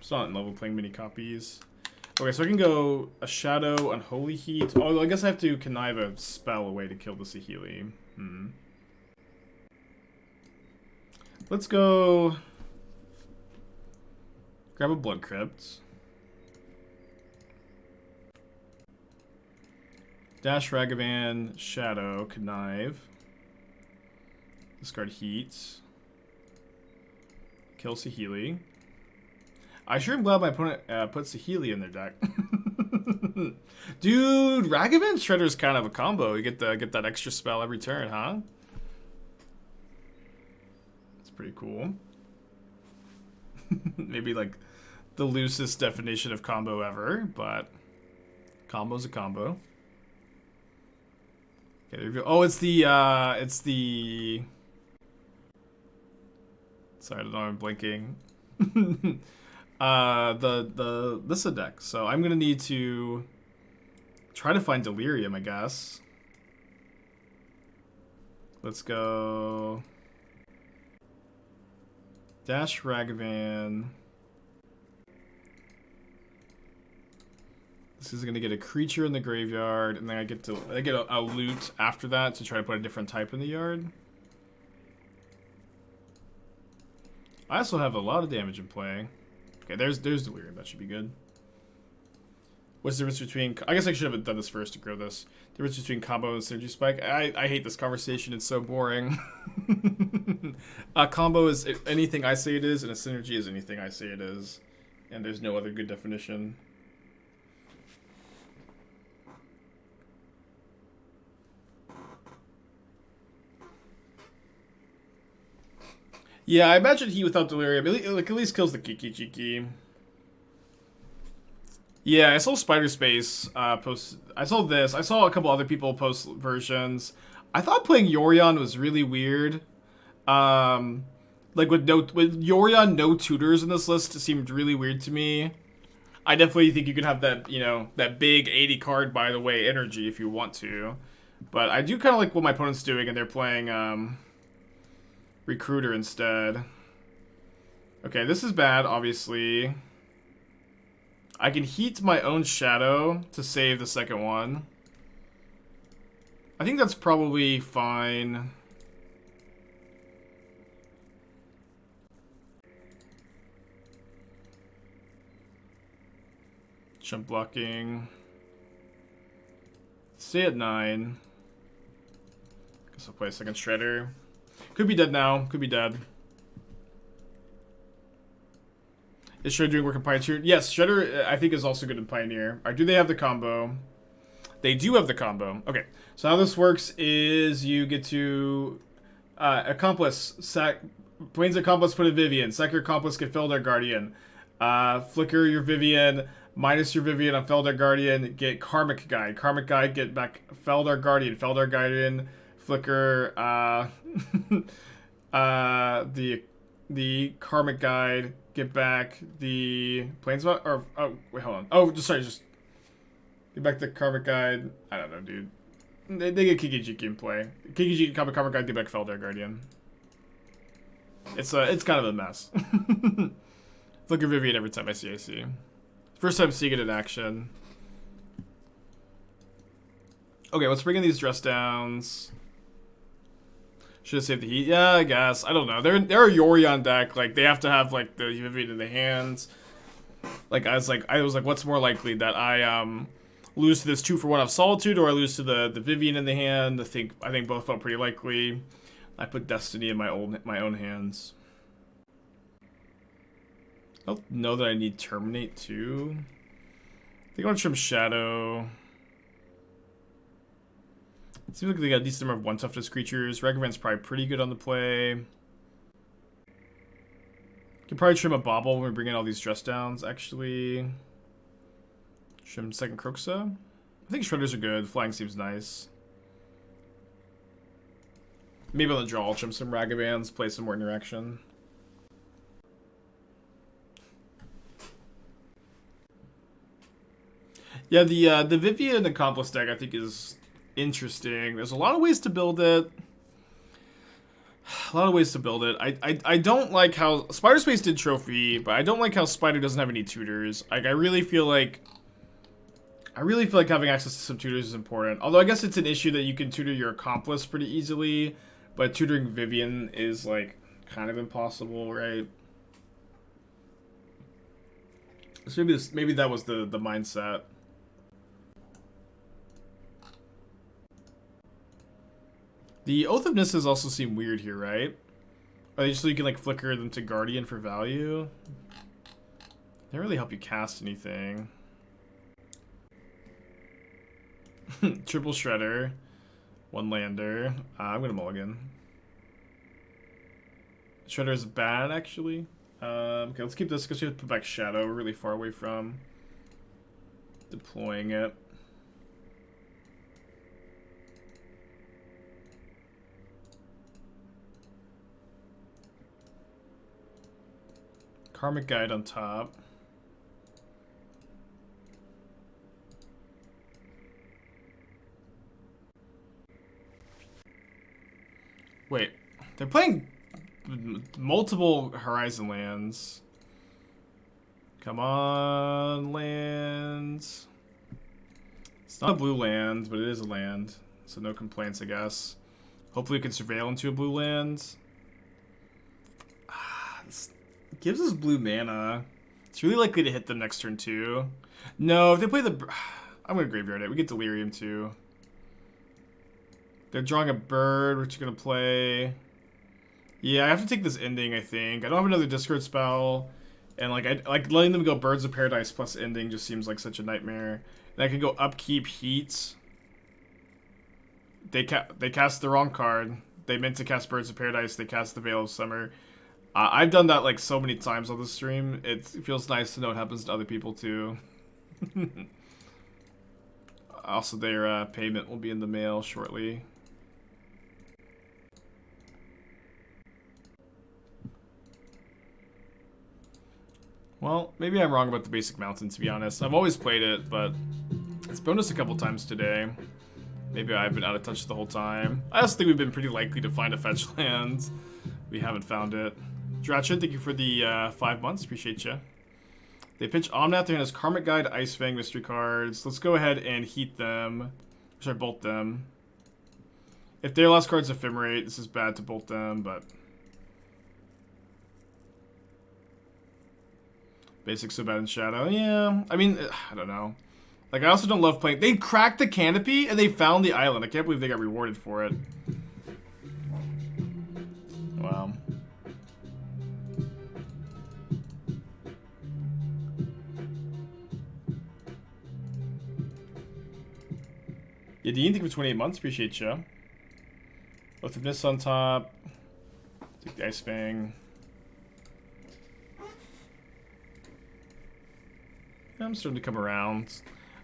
It's not in level playing mini copies. Okay, so I can go a Shadow, Unholy Heat. Oh, I guess I have to connive a spell away to kill the Saheeli. Let's go. Grab a Blood Crypt. Dash Ragavan, Shadow, Connive. Discard Heat. Kill Saheeli. I sure am glad my opponent put Saheeli in their deck. Dude, Ragavan Shredder's kind of a combo. You get that extra spell every turn, huh? It's pretty cool. Maybe like the loosest definition of combo ever, but combo's a combo. Okay, there we go. Oh, it's the sorry, I don't know, I'm blinking. This a deck. So I'm gonna need to try to find Delirium, I guess. Let's go Dash Ragavan. This is gonna get a creature in the graveyard, and then I get a loot after that to try to put a different type in the yard. I also have a lot of damage in play. Okay, there's Delirium. That should be good. What's the difference between... I guess I should have done this first to grow this. The difference between combo and synergy spike. I hate this conversation. It's so boring. A combo is anything I say it is, and a synergy is anything I say it is. And there's no other good definition. Yeah, I imagine Heat without Delirium, at least kills the Kiki Chiki. Yeah, I saw Spider Space post. I saw this. I saw a couple other people post versions. I thought playing Yorion was really weird. Like with Yorion, no tutors in this list seemed really weird to me. I definitely think you can have that, that big 80 card, by the way, energy if you want to. But I do kind of like what my opponent's doing, and they're playing Recruiter instead. Okay, this is bad, obviously. I can heat my own Shadow to save the second one. I think that's probably fine. Jump blocking. Stay at 9. Guess I'll play a second Shredder. Could be dead now. Could be dead. Is Shredder doing work in Pioneer? Yes, Shredder I think is also good in Pioneer. Do they have the combo? They do have the combo. Okay, so how this works is you get to Accomplice. Plains Accomplice put a Vivian. Sack your Accomplice, get Felder Guardian. Flicker your Vivian, minus your Vivian on Felder Guardian, get Karmic Guide. Karmic Guide, get back Felder Guardian. Felder Guardian, flicker the Karmic Guide, get back the Planeswalker, or, oh, wait, hold on. Oh, just get back the Karmic Guide. I don't know, dude. They get Kikijiki in play. Kikijiki, Karmic Guide, get back Felder Guardian. It's kind of a mess. Flicker Vivian every time I see AC. First time seeing it in action. Okay, let's bring in these dress downs. Should have saved the heat. Yeah, I guess. I don't know. They're a Yori on deck. Like, they have to have like the Vivian in the hands. Like, I was like, what's more likely, that I lose to this 2-for-1 of Solitude, or I lose to the Vivian in the hand? I think both felt pretty likely. I put Destiny in my own hands. I don't know that I need Terminate too. I think I want to trim Shadow. It seems like they got a decent number of 1 toughness creatures. Ragavan's probably pretty good on the play. Can probably trim a Bauble when we bring in all these dress downs, actually. Trim second Kroxa. I think Shredders are good. Flying seems nice. Maybe on the draw I'll trim some Ragavans, play some more interaction. Yeah, the Vivian Accomplice deck I think is interesting. There's a lot of ways to build it. I don't like how Spider Space did trophy, but I don't like how Spider doesn't have any tutors. Like, I really feel like having access to some tutors is important. Although I guess it's an issue that you can tutor your Accomplice pretty easily, but tutoring Vivian is like kind of impossible, right? So maybe that was the mindset. The Oath of Nisses also seem weird here, right? Are they just so you can like flicker them to Guardian for value? They don't really help you cast anything. Triple Shredder. 1 lander. I'm gonna mulligan. Shredder is bad, actually. Okay, let's keep this because we have to put back Shadow. We're really far away from deploying it. Karmic Guide on top. Wait, they're playing multiple Horizon lands. Come on, lands. It's not a blue land, but it is a land. So no complaints, I guess. Hopefully we can surveil into a blue land. It gives us blue mana. It's really likely to hit them next turn too. No, if they play the... I'm going to graveyard it. We get Delirium too. They're drawing a bird, which you're going to play. Yeah, I have to take this ending, I think. I don't have another Discord spell. And like letting them go Birds of Paradise plus ending just seems like such a nightmare. And I can go Upkeep Heat. They cast the wrong card. They meant to cast Birds of Paradise. They cast the Veil of Summer. I've done that like so many times on the stream. It feels nice to know it happens to other people too. Also, their payment will be in the mail shortly. Well, maybe I'm wrong about the basic mountain, to be honest. I've always played it, but it's bonus a couple times today. Maybe I've been out of touch the whole time. I also think we've been pretty likely to find a fetch land. We haven't found it. Dratchin, thank you for the 5 months. Appreciate you. They pitch Omnath. Their hand has Karmic Guide, Ice Fang, mystery cards. Let's go ahead and heat them. Sorry, bolt them. If their last card's Ephemerate, this is bad to bolt them, but... Basic so bad in Shadow. Yeah, I mean, I don't know. Like, I also don't love playing... They cracked the canopy and they found the island. I can't believe they got rewarded for it. Wow. Yeah, Dean, thank you for 28 months. Appreciate you. Both of this on top. Take the Ice Fang. Yeah, I'm starting to come around.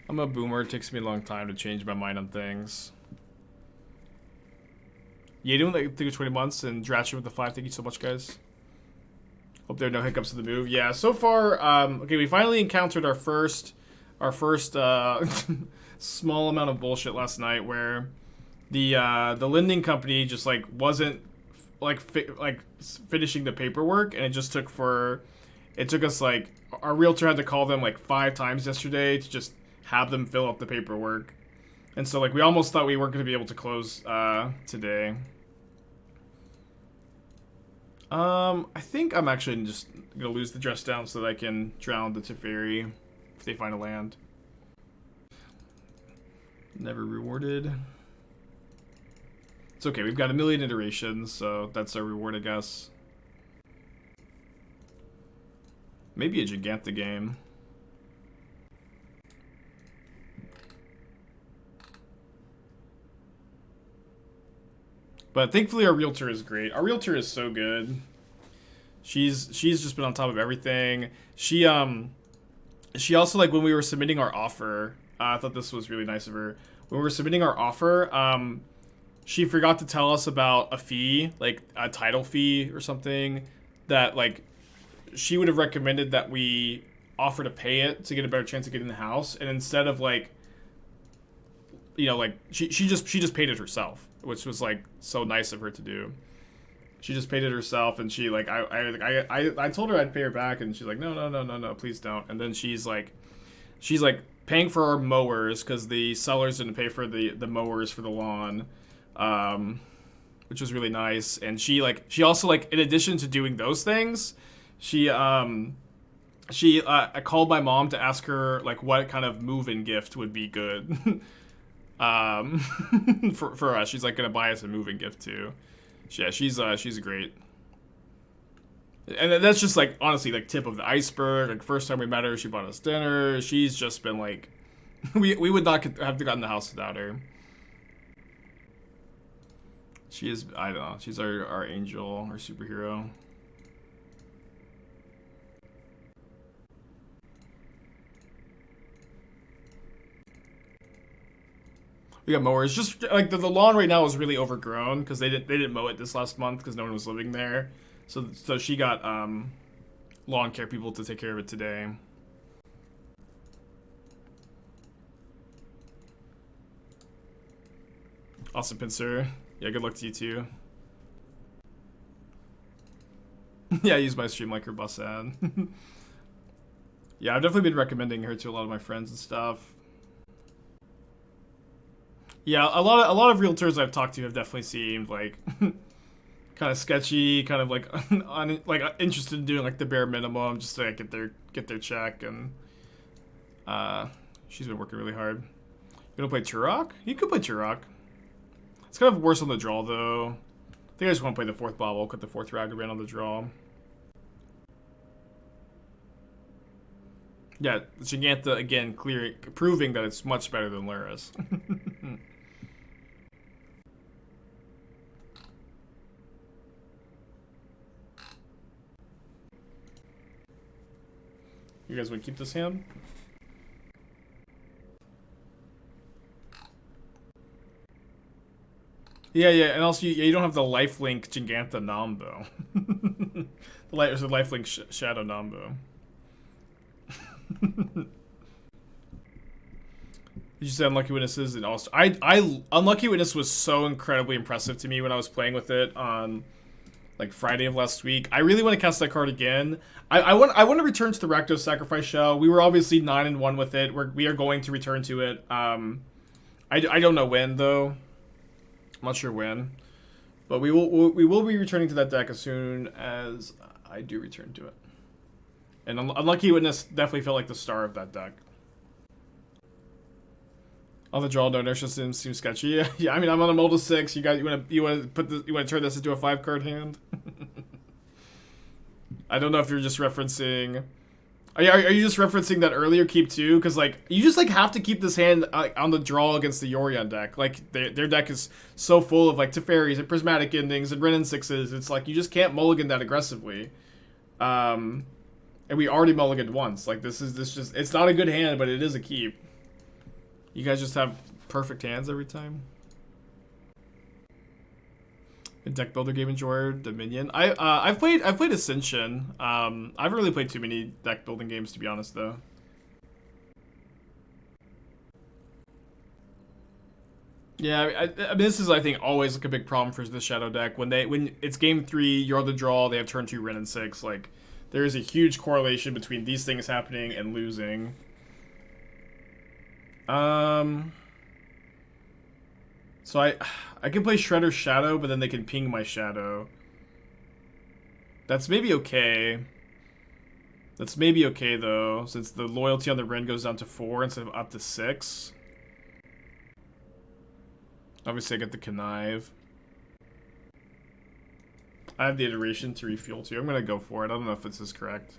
I'm a boomer. It takes me a long time to change my mind on things. Yeah, doing like 20 months and Dratchin with the 5. Thank you so much, guys. Hope there are no hiccups in the move. Yeah, so far, okay, we finally encountered our first small amount of bullshit last night where the lending company just like wasn't finishing the paperwork, and it just took us like our realtor had to call them like 5 times yesterday to just have them fill out the paperwork, and so like we almost thought we weren't going to be able to close today. I think I'm actually just gonna lose the dress down so that I can drown the Teferi if they find a land. Never rewarded. It's okay, we've got 1,000,000 iterations, so that's our reward, I guess. Maybe a Jegantha game. But thankfully our realtor is great. Our realtor is so good. She's just been on top of everything. She also, like, when we were submitting our offer, I thought this was really nice of her. When we were submitting our offer, she forgot to tell us about a fee, like a title fee or something, that like she would have recommended that we offer to pay it to get a better chance of getting the house, and instead of like, you know, like she just paid it herself, which was like so nice of her to do. She just paid it herself, and she like I told her I'd pay her back, and she's like no, please don't. And then she's like paying for our mowers because the sellers didn't pay for the mowers for the lawn, which was really nice. And she also, like, in addition to doing those things, she called my mom to ask her like what kind of move-in gift would be good. For us. She's like gonna buy us a moving gift too. Yeah, she's great. And that's just like honestly like tip of the iceberg. Like first time we met her, she bought us dinner. She's just been like, we would not have gotten the house without her. She is, I don't know, she's our angel, our superhero. We got mowers. Just like the lawn right now is really overgrown because they didn't mow it this last month because no one was living there. So she got lawn care people to take care of it today. Awesome, Pincer. Yeah, good luck to you too. Yeah, I use my stream like her bus ad. Yeah, I've definitely been recommending her to a lot of my friends and stuff. Yeah, a lot of realtors I've talked to have definitely seemed like kind of sketchy, kind of like interested in doing like the bare minimum just to like, get their check, and she's been working really hard. You gonna play Turok? You could play Turok. It's kind of worse on the draw though. I think I just want to play the 4th Bauble, cut the 4th Ragavan on the draw. Yeah, Jegantha again, proving that it's much better than Luris. You guys want to keep this hand? Yeah, and also you don't have the lifelink Jegantha Nambo. There's a lifelink Shadow Nambo. Did you say Unlucky Witnesses and also Unlucky Witness was so incredibly impressive to me when I was playing with it on like Friday of last week. I really want to cast that card again. I want to return to the Rakdos Sacrifice Shell. We were obviously 9-1 with it. We are going to return to it. I don't know when though. I'm not sure when, but we will be returning to that deck as soon as I do return to it. And Unlucky Witness definitely felt like the star of that deck. On the draw, no inertia seems sketchy. Yeah, I mean I'm on a mold of 6. You want to turn this into a 5-card hand? I don't know if you're just referencing Are you just referencing that earlier keep too? Because like you just like have to keep this hand on the draw against the Yorion deck. Like their deck is so full of like Teferis and Prismatic Endings and Ren and Sixes. It's like you just can't mulligan that aggressively. And we already mulliganed once. Like this just it's not a good hand, but it is a keep. You guys just have perfect hands every time. A deck builder game enjoyer, Dominion. I've played Ascension. I haven't really played too many deck building games, to be honest, though. Yeah, I mean, this is, I think, always like a big problem for the Shadow deck. When it's game 3, you're on the draw, they have turn 2 Ren and 6. Like, there is a huge correlation between these things happening and losing. So I can play Shredder Shadow, but then they can ping my Shadow. That's maybe okay. That's maybe okay, though, since the loyalty on the Ren goes down to 4 instead of up to 6. Obviously, I get the Connive. I have the Iteration to refuel, too. I'm going to go for it. I don't know if this is correct.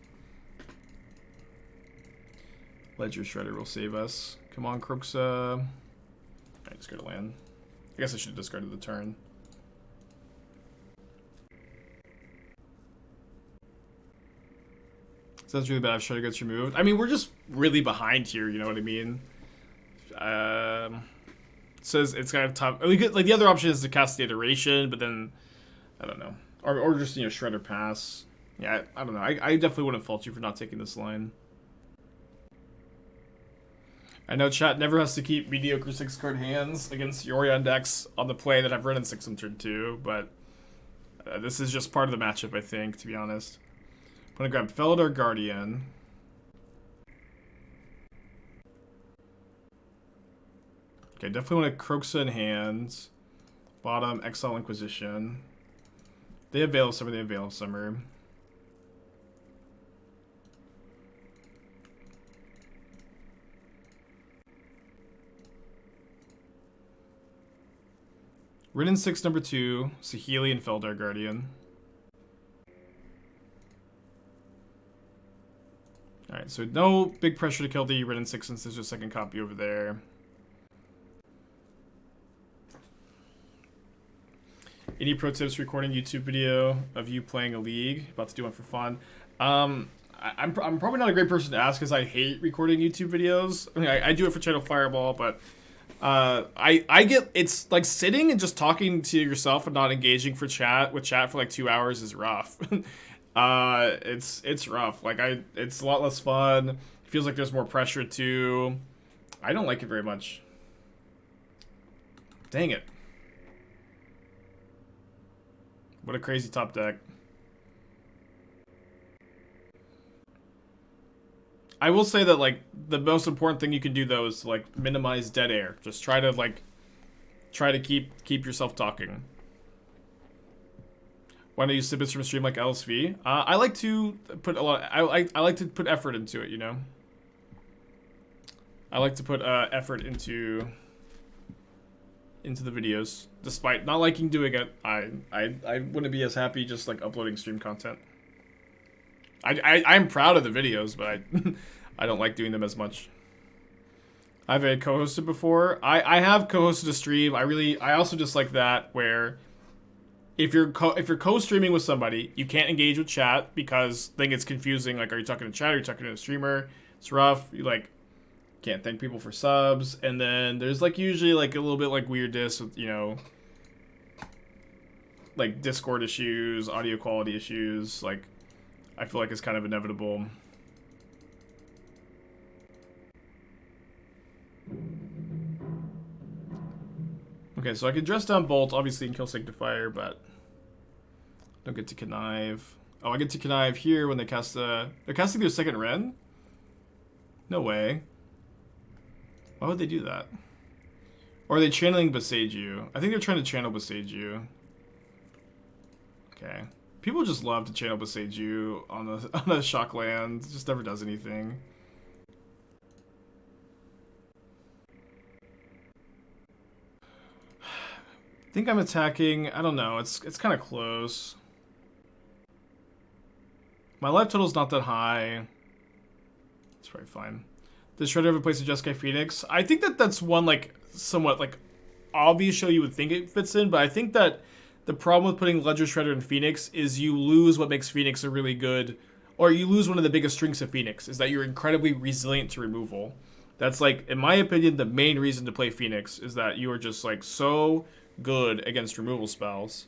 Ledger Shredder will save us. Come on, Kroxa. Alright, just go to land. I guess I should have discarded the turn. Sounds really bad if Shredder gets removed. I mean, we're just really behind here, you know what I mean? It says it's kind of tough. We could, like, the other option is to cast the Iteration, but then, I don't know. Or just, you know, Shredder pass. Yeah, I don't know. I definitely wouldn't fault you for not taking this line. I know chat never has to keep mediocre 6-card hands against Yorion decks on the play that have Ren and 6 in turn 2, but this is just part of the matchup, I think, to be honest. I'm going to grab Felidar Guardian. Okay, definitely want to Kroxa in hand. Bottom, Exile Inquisition. They have Veil of Summer, they have Veil of Summer. Ren and 6 number 2, Saheeli and Felidar Guardian. Alright, so no big pressure to kill the Ren and 6 since there's a second copy over there. Any pro tips recording YouTube video of you playing a league? About to do one for fun. I'm probably not a great person to ask because I hate recording YouTube videos. I mean, I do it for Channel Fireball, but I get, it's like sitting and just talking to yourself and not engaging with chat for like 2 hours is rough. It's rough. Like it's a lot less fun. It feels like there's more pressure too. I don't like it very much. Dang it. What a crazy top deck. I will say that, like, the most important thing you can do, though, is to, like, minimize dead air. Just try to keep yourself talking. Why don't you snippets from a stream like LSV? I like to put a lot, I like to put effort into it, you know? I like to put effort into the videos, despite not liking doing it. I wouldn't be as happy just like uploading stream content. I'm proud of the videos, but I don't like doing them as much. I've co-hosted before. I have co-hosted a stream. I also just like that where if you're co-streaming with somebody, you can't engage with chat because then it's confusing. Like, are you talking to chat? Or are you talking to a streamer? It's rough. You like can't thank people for subs, and then there's like usually like a little bit like weirdness with, you know, like Discord issues, audio quality issues. Like I feel like it's kind of inevitable. Okay, so I can dress down Bolt, obviously, and kill Sanctifier, but don't get to Connive. Oh, I get to Connive here when they cast the... They're casting their second Ren? No way. Why would they do that? Or are they channeling Boseiju? I think they're trying to channel Boseiju. Okay. People just love to channel Boseiju on a shock land. It just never does anything. I think I'm attacking. I don't know. It's kind of close. My life total's not that high. It's probably fine. Does Shredder ever place a Jeskai Phoenix? I think that that's one, like, somewhat, like, obvious show you would think it fits in, but I think that the problem with putting Ledger Shredder in Phoenix is you lose what makes Phoenix a really good, or you lose one of the biggest strengths of Phoenix, is that you're incredibly resilient to removal. That's, like, in my opinion, the main reason to play Phoenix, is that you are just, like, so good against removal spells.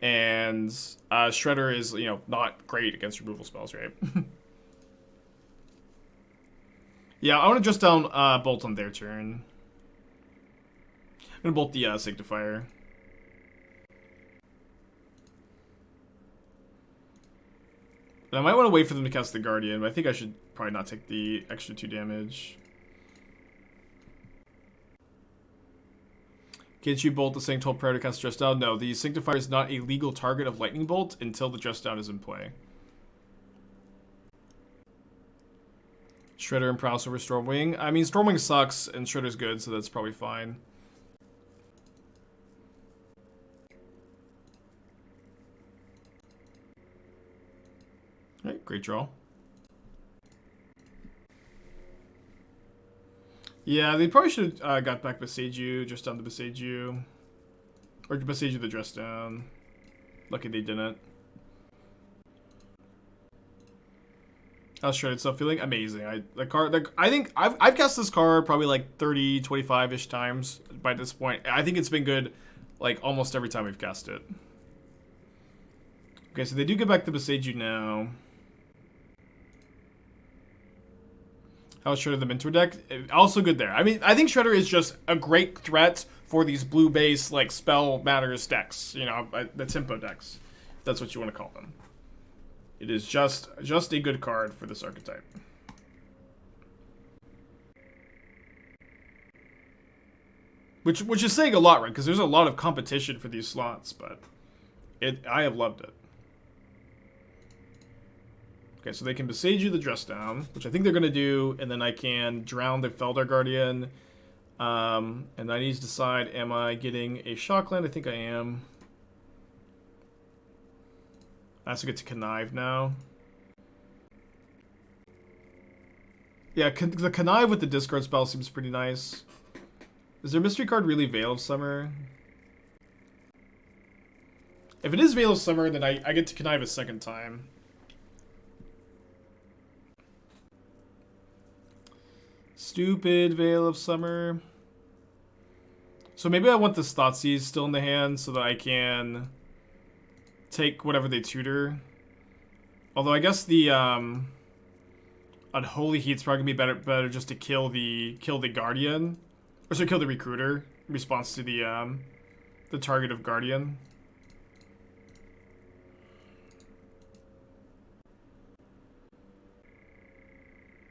And Shredder is, you know, not great against removal spells, right? Yeah, I want to just down Bolt on their turn. I'm going to Bolt the Sanctifier. And I might want to wait for them to cast the Guardian, but I think I should probably not take the extra 2 damage. Can't you bolt the Sanctold prior to cast Dress Down? No, the Sanctifier is not a legal target of Lightning Bolt until the Dress Down is in play. Shredder and Prowess over Stormwing. I mean, Stormwing sucks, and Shredder's good, so that's probably fine. Alright, great draw. Yeah, they probably should have got back Boseiju, just down to Boseiju. Or Boseiju the Dress Down. Lucky they didn't. How's Shredded Stuff feeling? Amazing. I think I've cast this card probably like 30, 25-ish times by this point. I think it's been good like almost every time we've cast it. Okay, so they do get back to Boseiju now. How's Shredder the Mentor deck? Also good there. I mean, I think Shredder is just a great threat for these blue-based, like, spell matters decks. You know, the tempo decks. If that's what you want to call them. It is just a good card for this archetype. Which is saying a lot, right? Because there's a lot of competition for these slots, but I have loved it. Okay, so they can Boseiju the Dress Down, which I think they're going to do, and then I can drown the Feldar Guardian. And I need to decide, am I getting a Shockland? I think I am. I also get to Connive now. Yeah, the Connive with the discard spell seems pretty nice. Is their mystery card really Veil of Summer? If it is Veil of Summer, then I get to Connive a second time. Stupid Veil of Summer. So maybe I want this Thoughtseize still in the hand so that I can take whatever they tutor. Although I guess the Unholy Heat's probably gonna be better just to kill the Guardian. Or so kill the Recruiter in response to the target of Guardian.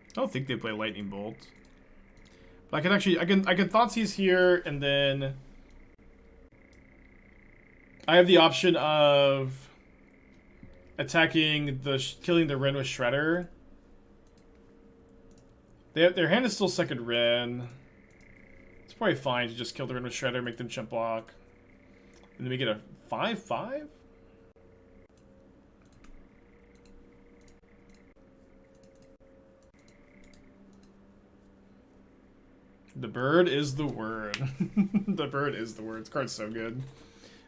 I don't think they play Lightning Bolt. But I can actually I can Thoughtseize here, and then I have the option of attacking killing the Ren with Shredder. Their hand is still second Ren. It's probably fine to just kill the Ren with Shredder, make them chump block. And then we get a 5/5? The bird is the word. The bird is the word. This card's so good.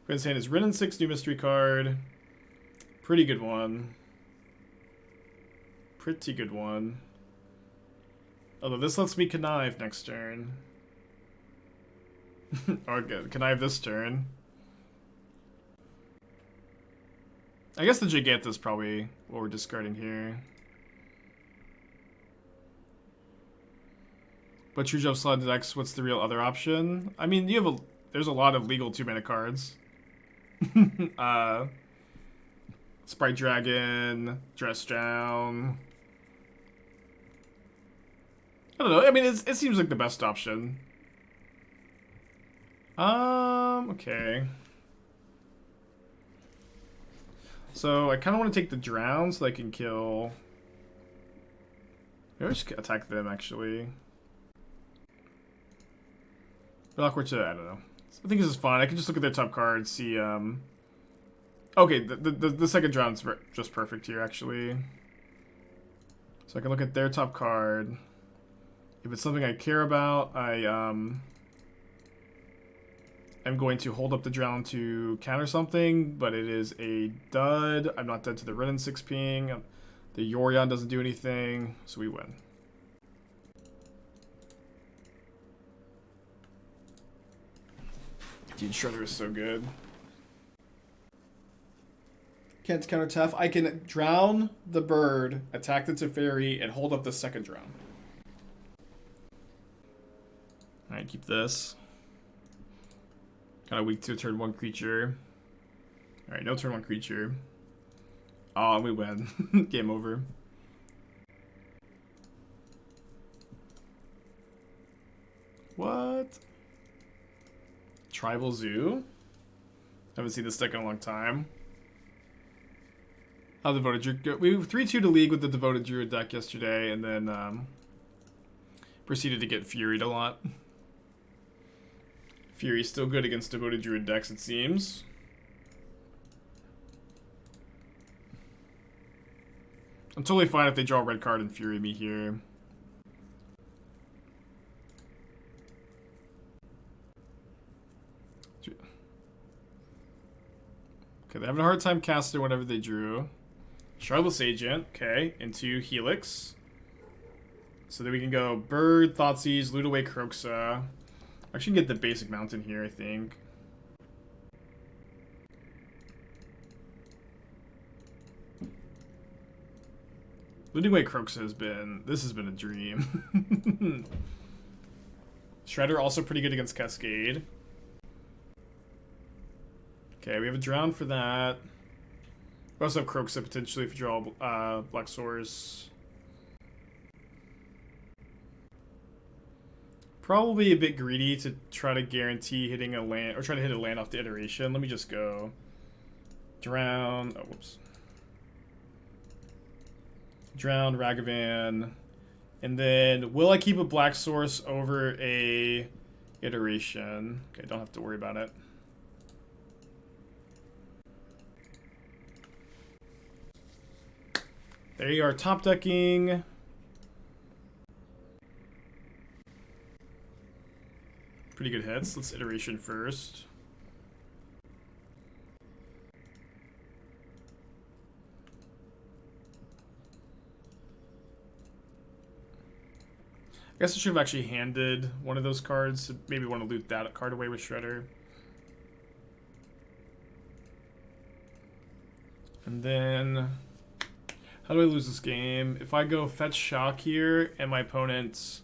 Friend's hand is Ren and 6, new mystery card. Pretty good one. Pretty good one. Although this lets me connive next turn. Or connive this turn. I guess the Jegantha is probably what we're discarding here. But True Jump slot decks, what's the real other option? I mean, there's a lot of legal 2-mana cards. Sprite Dragon, Dress Down. I don't know. I mean, it seems like the best option. Okay. So I kind of want to take the Drown so I can kill. Maybe I should attack them actually. But awkward to, I don't know. I think this is fine. I can just look at their top cards, see, okay, the second Drown's just perfect here, actually. So I can look at their top card. If it's something I care about, I'm going to hold up the drown to counter something, but it is a dud. I'm not dead to the red and 6 ping. The Yorion doesn't do anything, so we win. Dude, Shredder is so good. Can't counter tough. I can drown the bird, attack the Teferi, and hold up the second drown. Alright, keep this. Kind of weak to a turn 1 creature. Alright, no turn 1 creature. Oh, we win. Game over. What? Tribal Zoo? Haven't seen this deck in a long time. How Devoted Druid. We 3-2 to league with the Devoted Druid deck yesterday, and then proceeded to get Furied a lot. Fury's still good against Devoted Druid decks, it seems. I'm totally fine if they draw a red card and Fury me here. Okay, they're having a hard time casting whatever they drew. Shardless Agent, okay, into Helix. So then we can go Bird, Thoughtseize, loot away Kroxa. I should get the basic mountain here, I think. Looting away Kroxa has been a dream. Shredder also pretty good against Cascade. Okay, we have a drown for that. We also have Kroxa potentially if you draw Black Source. Probably a bit greedy to try to guarantee hitting a land, or try to hit a land off the iteration. Let me just go drown. Oh, whoops. Drown, Ragavan. And then, will I keep a Black Source over a iteration? Okay, don't have to worry about it. There you are, top decking. Pretty good hits. Let's iteration first. I guess I should have actually handed one of those cards. Maybe want to loot that card away with Shredder. And then, how do I lose this game? If I go fetch shock here and my opponent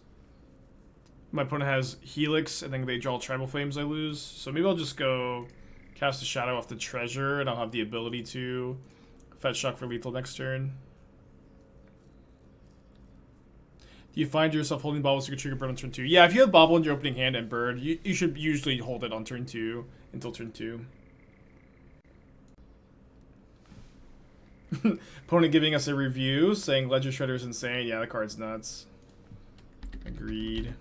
has Helix and then they draw Tribal Flames, I lose. So maybe I'll just go cast a Shadow off the treasure and I'll have the ability to fetch shock for lethal next turn. Do you find yourself holding Bauble so you can trigger Bird on turn 2? Yeah, if you have Bauble in your opening hand and Bird, you should usually hold it on turn 2 until turn 2. Opponent giving us a review saying Ledger Shredder is insane. Yeah, the card's nuts. Agreed.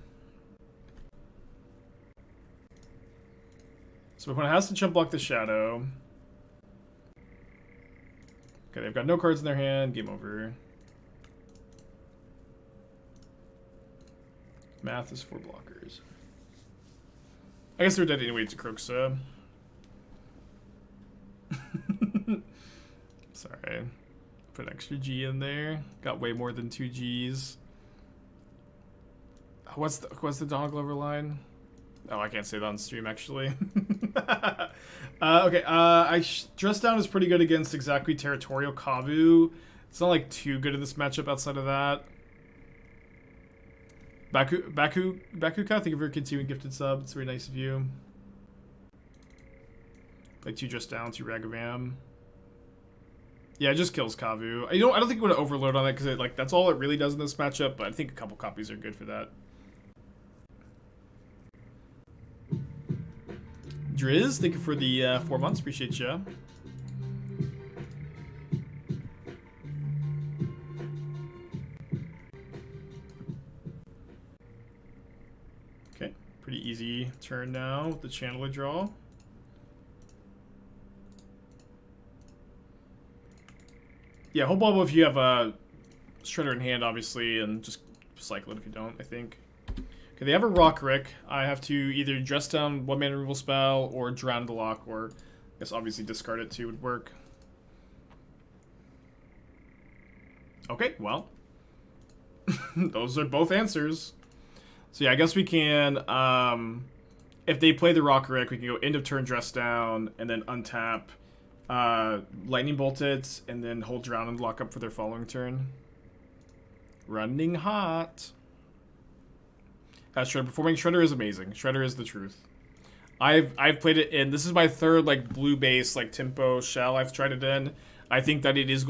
So my opponent has to chump block the Shadow. Okay, they've got no cards in their hand. Game over. Math is 4 blockers. I guess they're dead anyway to Kroxa. Sorry. Put an extra G in there. Got way more than 2 Gs. What's the Donald Glover line? Oh, I can't say that on stream, actually. Okay, Dress Down is pretty good against exactly Territorial Kavu. It's not like too good in this matchup outside of that. Bakuka, thank you for your continuing gifted sub. It's very nice of you. Like 2 Dress Down, 2 Ragavan. Yeah, it just kills Kavu. I don't think you want to overload on it because like that's all it really does in this matchup. But I think a couple copies are good for that. Driz, thank you for the 4 months. Appreciate you. Okay, pretty easy turn now with the Channeler draw. Yeah, whole bubble if you have a Shredder in hand, obviously, and just cycle it if you don't, I think. Okay, they have a Rock Rick. I have to either dress down 1-mana removal spell or drown the Loch, or I guess obviously discard it too would work. Okay, well. Those are both answers. So yeah, I guess we can, if they play the Rock Rick, we can go end of turn, dress down, and then untap, lightning bolt it, and then hold drown and lock up for their following turn. Running hot. Shredder performing. Shredder is amazing. Shredder is the truth. I've played it in. This is my third like blue base like tempo shell I've tried it in. I think that it is.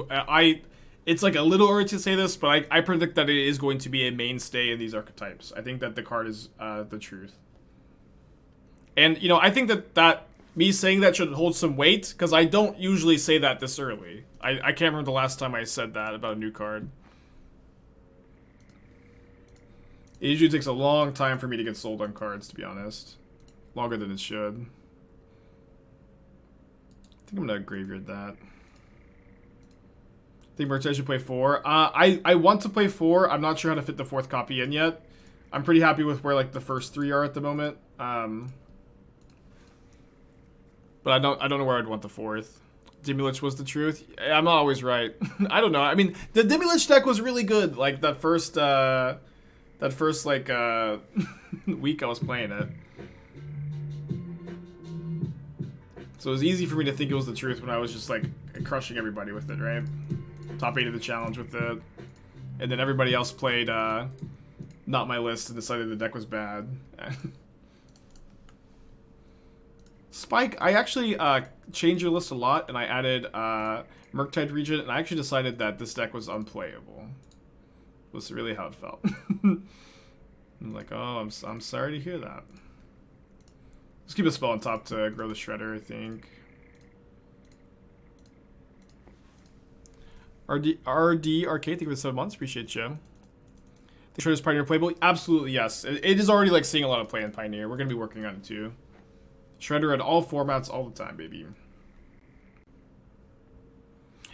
It's like a little early to say this, but I predict that it is going to be a mainstay in these archetypes. I think that the card is the truth. And you know, I think that me saying that should hold some weight because I don't usually say that this early. I can't remember the last time I said that about a new card. It usually takes a long time for me to get sold on cards, to be honest. Longer than it should. I think I'm gonna graveyard that. I think Merch I should play 4. I want to play 4. I'm not sure how to fit the 4th copy in yet. I'm pretty happy with where like the first 3 are at the moment. But I don't know where I'd want the 4th. Dimulich was the truth. I'm not always right. I don't know. I mean, the Dimulich deck was really good. Like that first like week I was playing it. So it was easy for me to think it was the truth when I was just like crushing everybody with it, right? Top 8 of the challenge with it. And then everybody else played not my list and decided the deck was bad. Spike, I actually changed your list a lot and I added Murktide Regent and I actually decided that this deck was unplayable. Was really how it felt. I'm like, oh, I'm sorry to hear that. Let's keep a spell on top to grow the Shredder, I think. RD Arcade, thank you for the 7 months. Appreciate you. The Shredder's Pioneer playable? Absolutely, yes. It is already like seeing a lot of play in Pioneer. We're going to be working on it too. Shredder in all formats all the time, baby.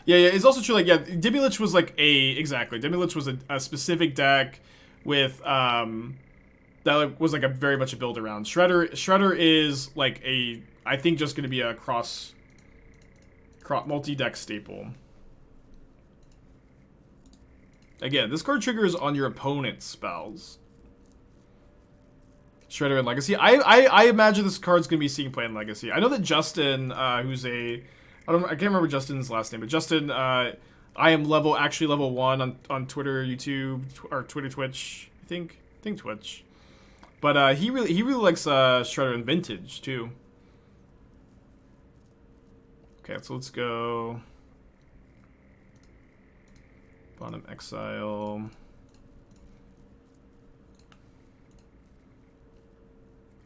Yeah, it's also true, like, yeah, Dimulich was like exactly. Dimulich was a specific deck with, that was like a very much a build around. Shredder is like I think just going to be a cross multi-deck staple. Again, this card triggers on your opponent's spells. Shredder and Legacy. I imagine this card's going to be seeing play in Legacy. I know that Justin, who's I can't remember Justin's last name, but Justin, I am actually level 1 on Twitter, YouTube, or Twitter, Twitch. I think Twitch. But he really likes Shredder and Vintage too. Okay, so let's go bottom exile.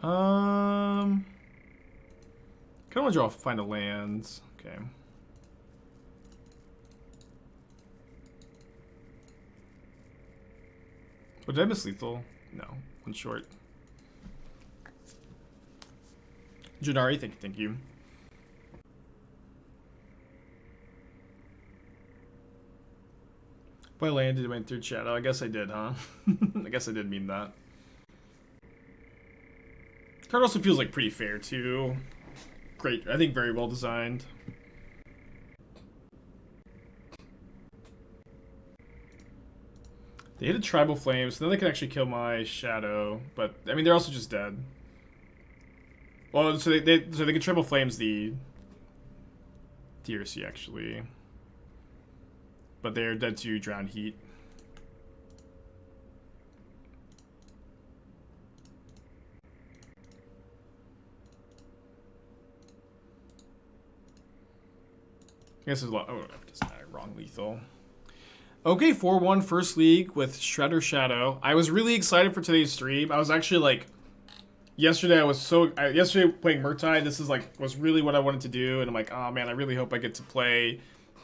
Kind of want to find a land. Okay. Oh, did I miss lethal? No, one short. Janari, thank you. If I landed, it went through shadow. I guess I did, huh? I guess I did mean that. Card also feels like pretty fair too. Great, I think very well designed. They hit a Tribal Flame, so then they can actually kill my Shadow. But I mean, they're also just dead. Well, so they can Tribal Flames the DRC actually, but they're dead to Drown Heat. I guess there's a lot. Oh, just wrong lethal. Okay, 4-1 first league with Shredder Shadow. I was really excited for today's stream. I was actually like, yesterday yesterday playing Murktide, this is like, was really what I wanted to do. And I'm like, oh man, I really hope I get to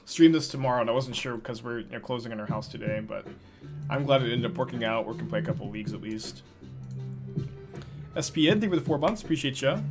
stream this tomorrow. And I wasn't sure because we're closing on our house today, but I'm glad it ended up working out. We can play a couple leagues at least. SPN, thank you for the 4 months. Appreciate ya.